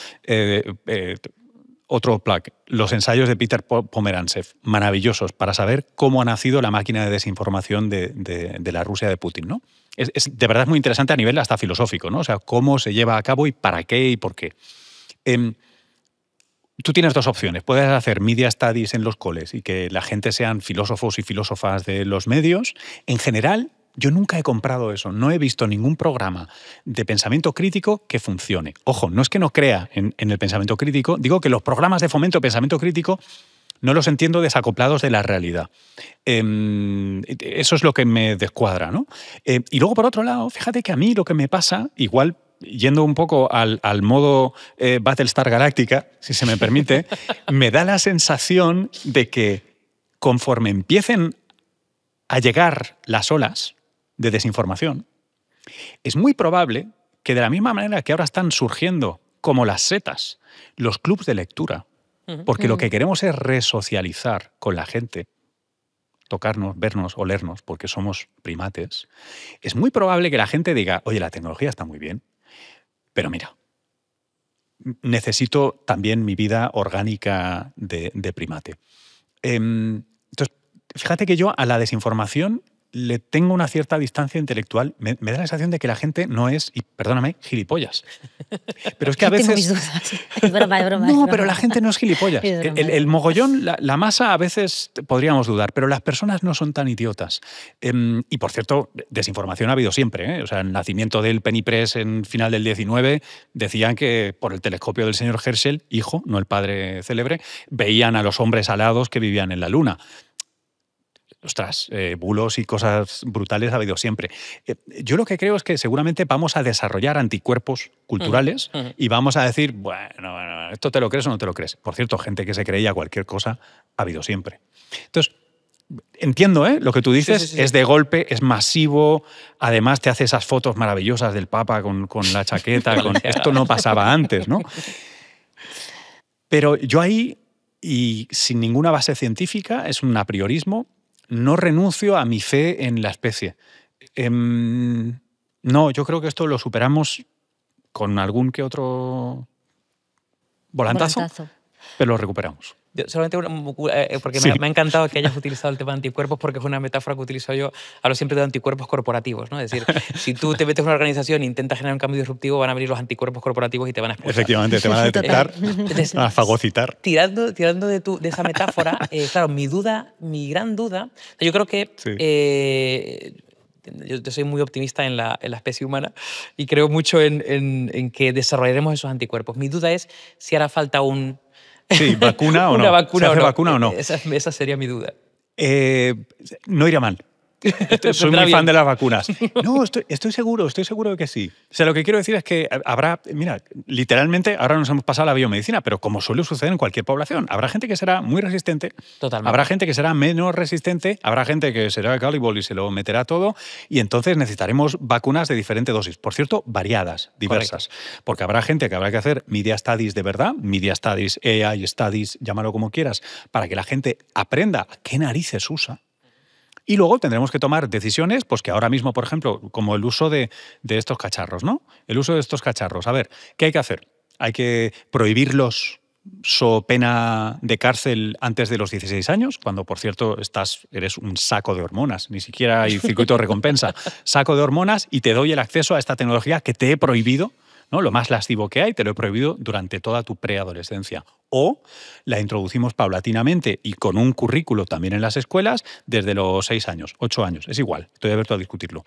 Otro plug, los ensayos de Peter Pomerantsev, maravillosos para saber cómo ha nacido la máquina de desinformación de la Rusia de Putin, ¿no? De verdad es muy interesante a nivel hasta filosófico, ¿no? O sea, cómo se lleva a cabo y para qué y por qué. Tú tienes dos opciones. Puedes hacer media studies en los coles y que la gente sean filósofos y filósofas de los medios. En general, yo nunca he comprado eso. No he visto ningún programa de pensamiento crítico que funcione. Ojo, no es que no crea en el pensamiento crítico. Digo que los programas de fomento de pensamiento crítico no los entiendo desacoplados de la realidad. Eso es lo que me descuadra, ¿no? Y luego, por otro lado, fíjate que a mí lo que me pasa, igual yendo un poco al modo Battlestar Galactica, si se me permite, me da la sensación de que conforme empiecen a llegar las olas de desinformación, es muy probable que de la misma manera que ahora están surgiendo como las setas los clubs de lectura, porque lo que queremos es resocializar con la gente, tocarnos, vernos, olernos, porque somos primates, es muy probable que la gente diga, oye, la tecnología está muy bien, pero mira, necesito también mi vida orgánica de primate. Entonces, fíjate que yo a la desinformación le tengo una cierta distancia intelectual. Me da la sensación de que la gente no es, y perdóname, gilipollas. Pero es que a veces... Tengo mis dudas. Es broma, es broma. No, pero la gente no es gilipollas. El mogollón, la masa a veces podríamos dudar, pero las personas no son tan idiotas. Y por cierto, desinformación ha habido siempre, ¿eh? O sea, el nacimiento del penny press en final del 19 decían que por el telescopio del señor Herschel, hijo, no el padre célebre, veían a los hombres alados que vivían en la luna. Ostras, bulos y cosas brutales ha habido siempre. Yo lo que creo es que seguramente vamos a desarrollar anticuerpos culturales y vamos a decir, bueno, ¿esto te lo crees o no te lo crees? Por cierto, gente que se creía cualquier cosa ha habido siempre. Entonces, entiendo, lo que tú dices, sí. Es de golpe, es masivo, además te hace esas fotos maravillosas del Papa con la chaqueta, esto no pasaba antes, ¿no? Pero yo ahí, y sin ninguna base científica, es un apriorismo, no renuncio a mi fe en la especie. No, yo creo que esto lo superamos con algún que otro volantazo. Pero lo recuperamos. Yo solamente porque sí. me ha encantado que hayas utilizado el tema de anticuerpos, porque es una metáfora que utilizo yo. Hablo siempre de anticuerpos corporativos, ¿no? Es decir, si tú te metes en una organización e intentas generar un cambio disruptivo, van a venir los anticuerpos corporativos y te van a expulsar. Efectivamente, te van a detectar, a fagocitar. Tirando de esa metáfora, claro, mi gran duda, yo creo que sí. Yo soy muy optimista en la especie humana y creo mucho en que desarrollaremos esos anticuerpos. Mi duda es si hará falta Sí, ¿vacuna o no? Una vacuna o no. ¿Vacuna o no? Esa sería mi duda. No iría mal. Soy muy fan de las vacunas. No, estoy seguro de que sí. O sea, lo que quiero decir es que habrá, mira, literalmente ahora nos hemos pasado a la biomedicina, pero como suele suceder en cualquier población, habrá gente que será muy resistente, totalmente. Habrá gente que será menos resistente, habrá gente que será Gallibol y se lo meterá todo, y entonces necesitaremos vacunas de diferente dosis. Por cierto, variadas, diversas. Correcto. Porque habrá gente que habrá que hacer media studies de verdad, media studies, AI studies, llámalo como quieras, para que la gente aprenda a qué narices usa. Y luego tendremos que tomar decisiones, pues que ahora mismo, por ejemplo, como el uso de estos cacharros, ¿no? El uso de estos cacharros. A ver, ¿qué hay que hacer? Hay que prohibirlos so pena de cárcel antes de los 16 años, cuando, por cierto, eres un saco de hormonas, ni siquiera hay circuito de recompensa. Saco de hormonas y te doy el acceso a esta tecnología que te he prohibido, ¿no? Lo más lascivo que hay, te lo he prohibido durante toda tu preadolescencia. O la introducimos paulatinamente y con un currículo también en las escuelas desde los 6 años, 8 años. Es igual, estoy abierto a discutirlo.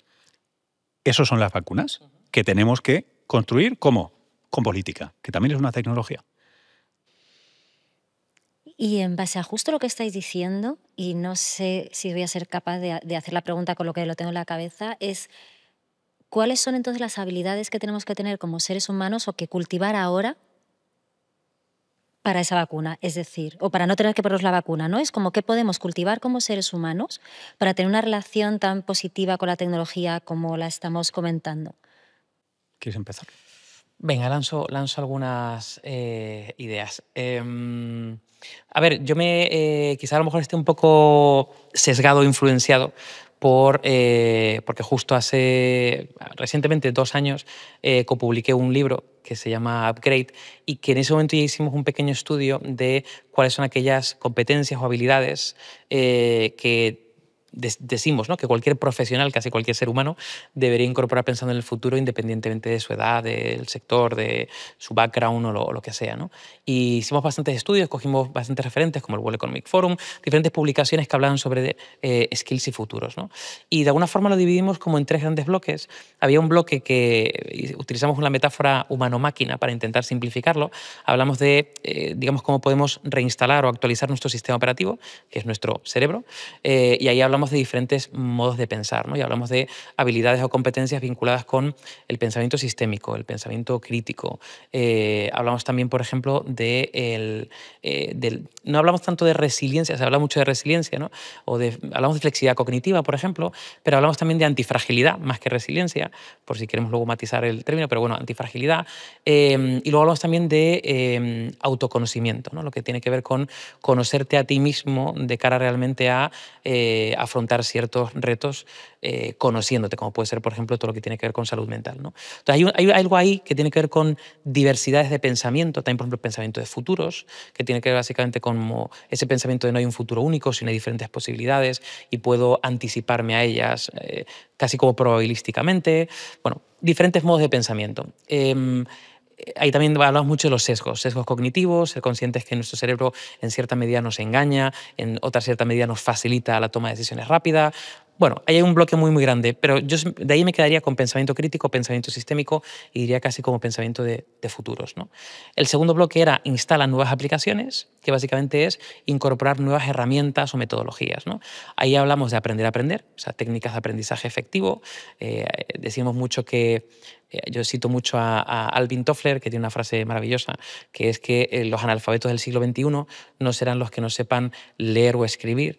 Esas son las vacunas que tenemos que construir, ¿cómo? Con política, que también es una tecnología. Y en base a justo lo que estáis diciendo, y no sé si voy a ser capaz de hacer la pregunta con lo que lo tengo en la cabeza, es ¿cuáles son entonces las habilidades que tenemos que tener como seres humanos o que cultivar ahora para esa vacuna? Es decir, o para no tener que ponernos la vacuna, ¿no? Es como qué podemos cultivar como seres humanos para tener una relación tan positiva con la tecnología como la estamos comentando. ¿Quieres empezar? Venga, lanzo algunas ideas. A ver, yo quizá a lo mejor esté un poco sesgado o influenciado porque justo recientemente, 2 años, copubliqué un libro que se llama Upgrade y que en ese momento ya hicimos un pequeño estudio de cuáles son aquellas competencias o habilidades que decimos, ¿no?, que cualquier profesional, casi cualquier ser humano, debería incorporar pensando en el futuro independientemente de su edad, del sector, de su background o lo que sea, ¿no? Y hicimos bastantes estudios, cogimos bastantes referentes como el World Economic Forum, diferentes publicaciones que hablaban sobre skills y futuros, ¿no? Y de alguna forma lo dividimos como en 3 grandes bloques. Había un bloque que utilizamos una metáfora humano-máquina para intentar simplificarlo. Hablamos de, digamos, cómo podemos reinstalar o actualizar nuestro sistema operativo, que es nuestro cerebro, y ahí hablamos de diferentes modos de pensar, ¿no? Y hablamos de habilidades o competencias vinculadas con el pensamiento sistémico, el pensamiento crítico. Hablamos también, por ejemplo, no hablamos tanto de resiliencia, se habla mucho de resiliencia, ¿no? Hablamos de flexibilidad cognitiva, por ejemplo, pero hablamos también de antifragilidad, más que resiliencia, por si queremos luego matizar el término, pero bueno, antifragilidad. Y luego hablamos también de autoconocimiento, ¿no? Lo que tiene que ver con conocerte a ti mismo de cara realmente a afrontar ciertos retos conociéndote, como puede ser, por ejemplo, todo lo que tiene que ver con salud mental, ¿no? Entonces, hay algo ahí que tiene que ver con diversidades de pensamiento, también, por ejemplo, el pensamiento de futuros, que tiene que ver básicamente con ese pensamiento de no hay un futuro único, sino hay diferentes posibilidades y puedo anticiparme a ellas casi como probabilísticamente. Bueno, diferentes modos de pensamiento. Ahí también hablamos mucho de los sesgos cognitivos, ser conscientes que nuestro cerebro en cierta medida nos engaña, en otra cierta medida nos facilita la toma de decisiones rápida. Bueno, ahí hay un bloque muy, muy grande, pero yo de ahí me quedaría con pensamiento crítico, pensamiento sistémico y diría casi como pensamiento de futuros, ¿no? El segundo bloque era instala nuevas aplicaciones, que básicamente es incorporar nuevas herramientas o metodologías, ¿no? Ahí hablamos de aprender a aprender, o sea, técnicas de aprendizaje efectivo. Decimos mucho que yo cito mucho a Alvin Toffler, que tiene una frase maravillosa, que es que los analfabetos del siglo XXI no serán los que no sepan leer o escribir,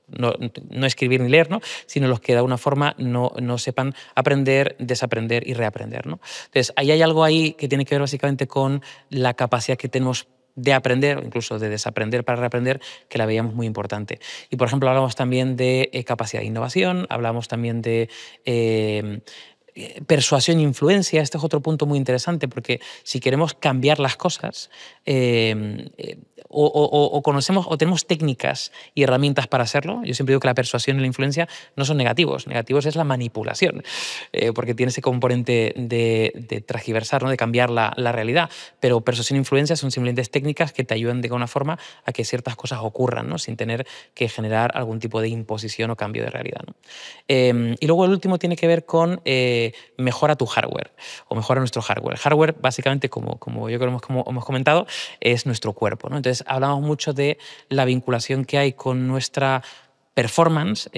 no escribir ni leer, ¿no?, sino los que de alguna forma no sepan aprender, desaprender y reaprender, ¿no? Entonces, ahí hay algo ahí que tiene que ver básicamente con la capacidad que tenemos de aprender, incluso de desaprender para reaprender, que la veíamos muy importante. Y, por ejemplo, hablamos también de capacidad de innovación, hablamos también de persuasión e influencia. Este es otro punto muy interesante, porque si queremos cambiar las cosas, o conocemos o tenemos técnicas y herramientas para hacerlo. Yo siempre digo que la persuasión y la influencia no son negativos. Negativos es la manipulación, porque tiene ese componente de transgiversar, ¿no?, de cambiar la realidad. Pero persuasión e influencia son simplemente técnicas que te ayudan de alguna forma a que ciertas cosas ocurran, ¿no?, sin tener que generar algún tipo de imposición o cambio de realidad, ¿no? Y luego el último tiene que ver con mejora tu hardware o mejora nuestro hardware. Hardware, básicamente, como yo creo que hemos comentado, es nuestro cuerpo, ¿no? Entonces, hablamos mucho de la vinculación que hay con nuestra performance,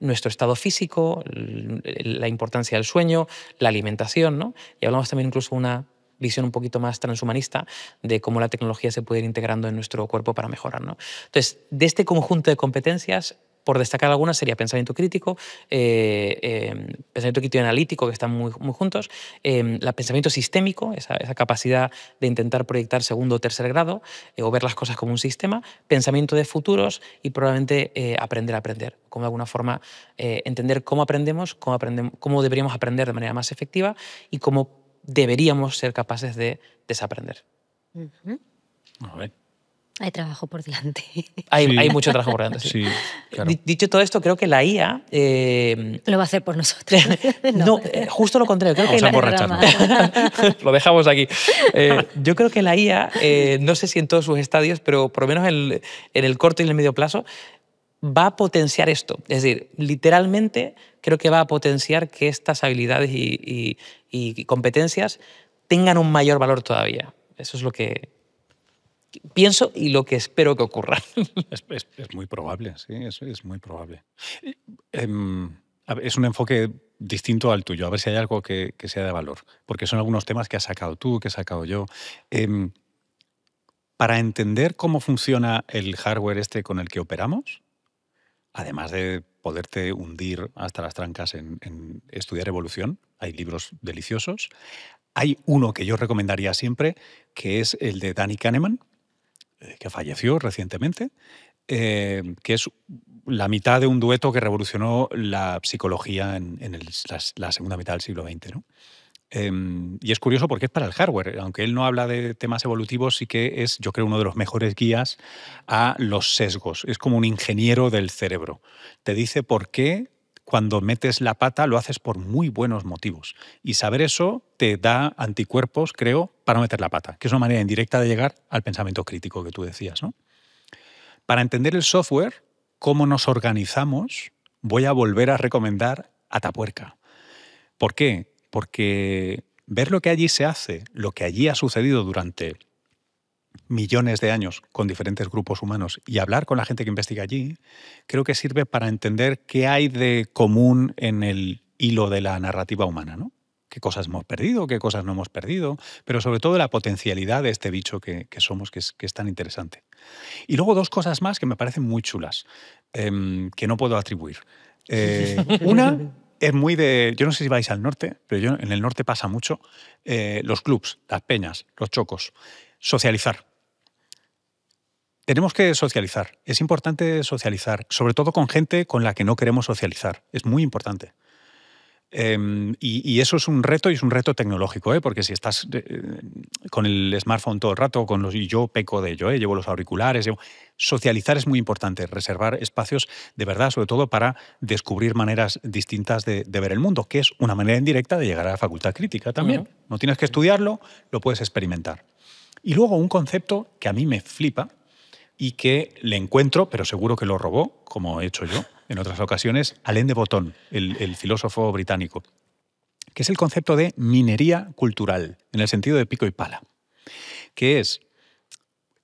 nuestro estado físico, la importancia del sueño, la alimentación, ¿no? Y hablamos también incluso una visión un poquito más transhumanista de cómo la tecnología se puede ir integrando en nuestro cuerpo para mejorar, ¿no? Entonces, de este conjunto de competencias, por destacar algunas, sería pensamiento crítico, pensamiento crítico y analítico, que están muy, muy juntos, pensamiento sistémico, esa capacidad de intentar proyectar segundo o tercer grado, o ver las cosas como un sistema, pensamiento de futuros y probablemente aprender a aprender, como de alguna forma entender cómo aprendemos, cómo deberíamos aprender de manera más efectiva y cómo deberíamos ser capaces de desaprender. A ver. Hay trabajo por delante. Hay mucho trabajo por delante, sí. Sí, claro. Dicho todo esto, creo que la IA... Lo va a hacer por nosotros. No, justo lo contrario. Creo Vamos a emborracharnos. Lo dejamos aquí. Yo creo que la IA, no sé si en todos sus estadios, pero por lo menos en el corto y en el medio plazo, va a potenciar esto. Es decir, literalmente creo que va a potenciar que estas habilidades y competencias tengan un mayor valor todavía. Eso es lo que pienso y lo que espero que ocurra. Es muy probable, sí, es muy probable. Es un enfoque distinto al tuyo, a ver si hay algo que sea de valor, porque son algunos temas que has sacado tú, que he sacado yo. Para entender cómo funciona el hardware este con el que operamos, además de poderte hundir hasta las trancas en estudiar evolución, hay libros deliciosos, hay uno que yo recomendaría siempre, que es el de Danny Kahneman, que falleció recientemente, que es la mitad de un dueto que revolucionó la psicología en la segunda mitad del siglo XX, ¿no? Y es curioso porque es para el hardware. Aunque él no habla de temas evolutivos, sí que es, yo creo, uno de los mejores guías a los sesgos. Es como un ingeniero del cerebro. Te dice por qué cuando metes la pata lo haces por muy buenos motivos. Y saber eso te da anticuerpos, creo, para no meter la pata, que es una manera indirecta de llegar al pensamiento crítico que tú decías, ¿no? Para entender el software, cómo nos organizamos, voy a volver a recomendar Atapuerca. ¿Por qué? Porque ver lo que allí se hace, lo que allí ha sucedido durante millones de años con diferentes grupos humanos y hablar con la gente que investiga allí, creo que sirve para entender qué hay de común en el hilo de la narrativa humana, ¿no? Qué cosas hemos perdido, qué cosas no hemos perdido, pero sobre todo la potencialidad de este bicho que somos, que es tan interesante. Y luego dos cosas más que me parecen muy chulas, que no puedo atribuir. Una es muy de... Yo no sé si vais al norte, pero en el norte pasa mucho. Los clubs, las peñas, los chocos. Socializar. Tenemos que socializar. Es importante socializar, sobre todo con gente con la que no queremos socializar. Es muy importante. Y eso es un reto, y es un reto tecnológico, porque si estás con el smartphone todo el rato, y yo peco de ello, llevo los auriculares, socializar es muy importante, reservar espacios de verdad, sobre todo para descubrir maneras distintas de ver el mundo, que es una manera indirecta de llegar a la facultad crítica también. No tienes que estudiarlo, lo puedes experimentar. Y luego un concepto que a mí me flipa y que le encuentro, pero seguro que lo robó, como he hecho yo en otras ocasiones, Alain de Botton, el filósofo británico, que es el concepto de minería cultural, en el sentido de pico y pala, que es,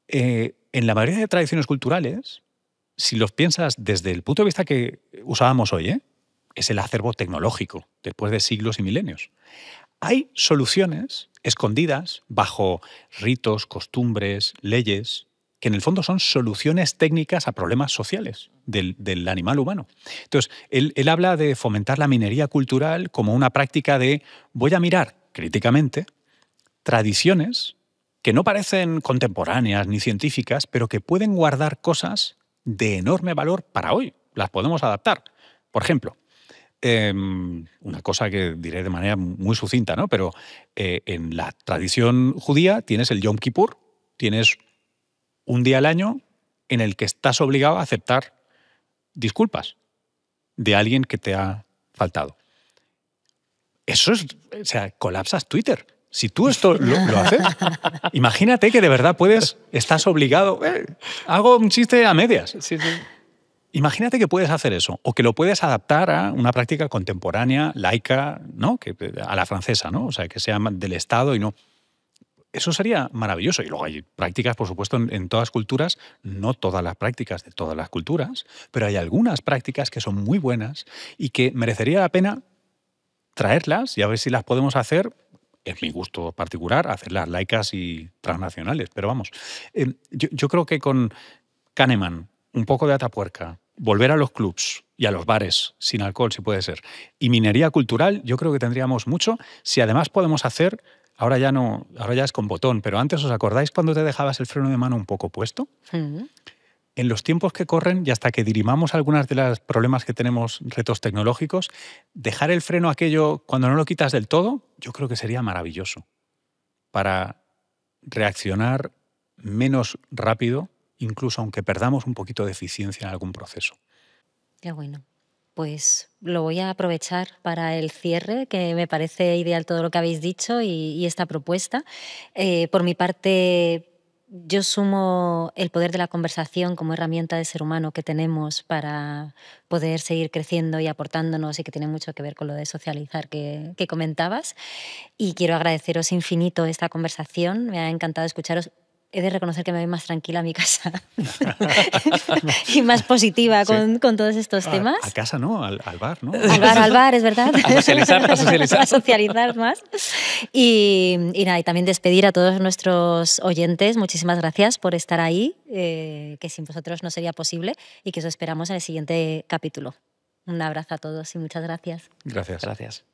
en la mayoría de tradiciones culturales, si los piensas desde el punto de vista que usábamos hoy, es el acervo tecnológico, después de siglos y milenios. Hay soluciones escondidas bajo ritos, costumbres, leyes, que en el fondo son soluciones técnicas a problemas sociales del animal humano. Entonces, él habla de fomentar la minería cultural como una práctica de voy a mirar críticamente tradiciones que no parecen contemporáneas ni científicas, pero que pueden guardar cosas de enorme valor para hoy. Las podemos adaptar. Por ejemplo, una cosa que diré de manera muy sucinta, ¿no? Pero en la tradición judía tienes el Yom Kippur, tienes un día al año en el que estás obligado a aceptar disculpas de alguien que te ha faltado. Eso es, o sea, colapsas Twitter. Si tú esto lo haces, imagínate que de verdad estás obligado, hago un chiste a medias. Sí. Imagínate que puedes hacer eso, o que lo puedes adaptar a una práctica contemporánea, laica, ¿no? A la francesa, ¿no? O sea, que sea del Estado y no... Eso sería maravilloso. Y luego hay prácticas, por supuesto, en todas culturas, no todas las prácticas de todas las culturas, pero hay algunas prácticas que son muy buenas y que merecería la pena traerlas y a ver si las podemos hacer, es mi gusto particular, hacerlas laicas y transnacionales. Pero vamos, yo creo que con Kahneman, un poco de Atapuerca, volver a los clubs y a los bares, sin alcohol si puede ser, y minería cultural, yo creo que tendríamos mucho. Si además podemos hacer... Ahora ya no, ahora ya es con botón, pero antes, ¿os acordáis cuando te dejabas el freno de mano un poco puesto? En los tiempos que corren y hasta que dirimamos algunos de los problemas que tenemos, retos tecnológicos, dejar el freno aquello cuando no lo quitas del todo, yo creo que sería maravilloso para reaccionar menos rápido, incluso aunque perdamos un poquito de eficiencia en algún proceso. Qué bueno. Pues lo voy a aprovechar para el cierre, que me parece ideal todo lo que habéis dicho y esta propuesta. Por mi parte, yo sumo el poder de la conversación como herramienta de ser humano que tenemos para poder seguir creciendo y aportándonos, y que tiene mucho que ver con lo de socializar que comentabas. Y quiero agradeceros infinito esta conversación. Me ha encantado escucharos. He de reconocer que me voy más tranquila a mi casa y más positiva con todos estos temas. A casa no, al bar, ¿no? Al bar, es verdad. A socializar. A socializar más. Y nada, y también despedir a todos nuestros oyentes. Muchísimas gracias por estar ahí, que sin vosotros no sería posible, y que os esperamos en el siguiente capítulo. Un abrazo a todos y muchas gracias. Gracias. Gracias.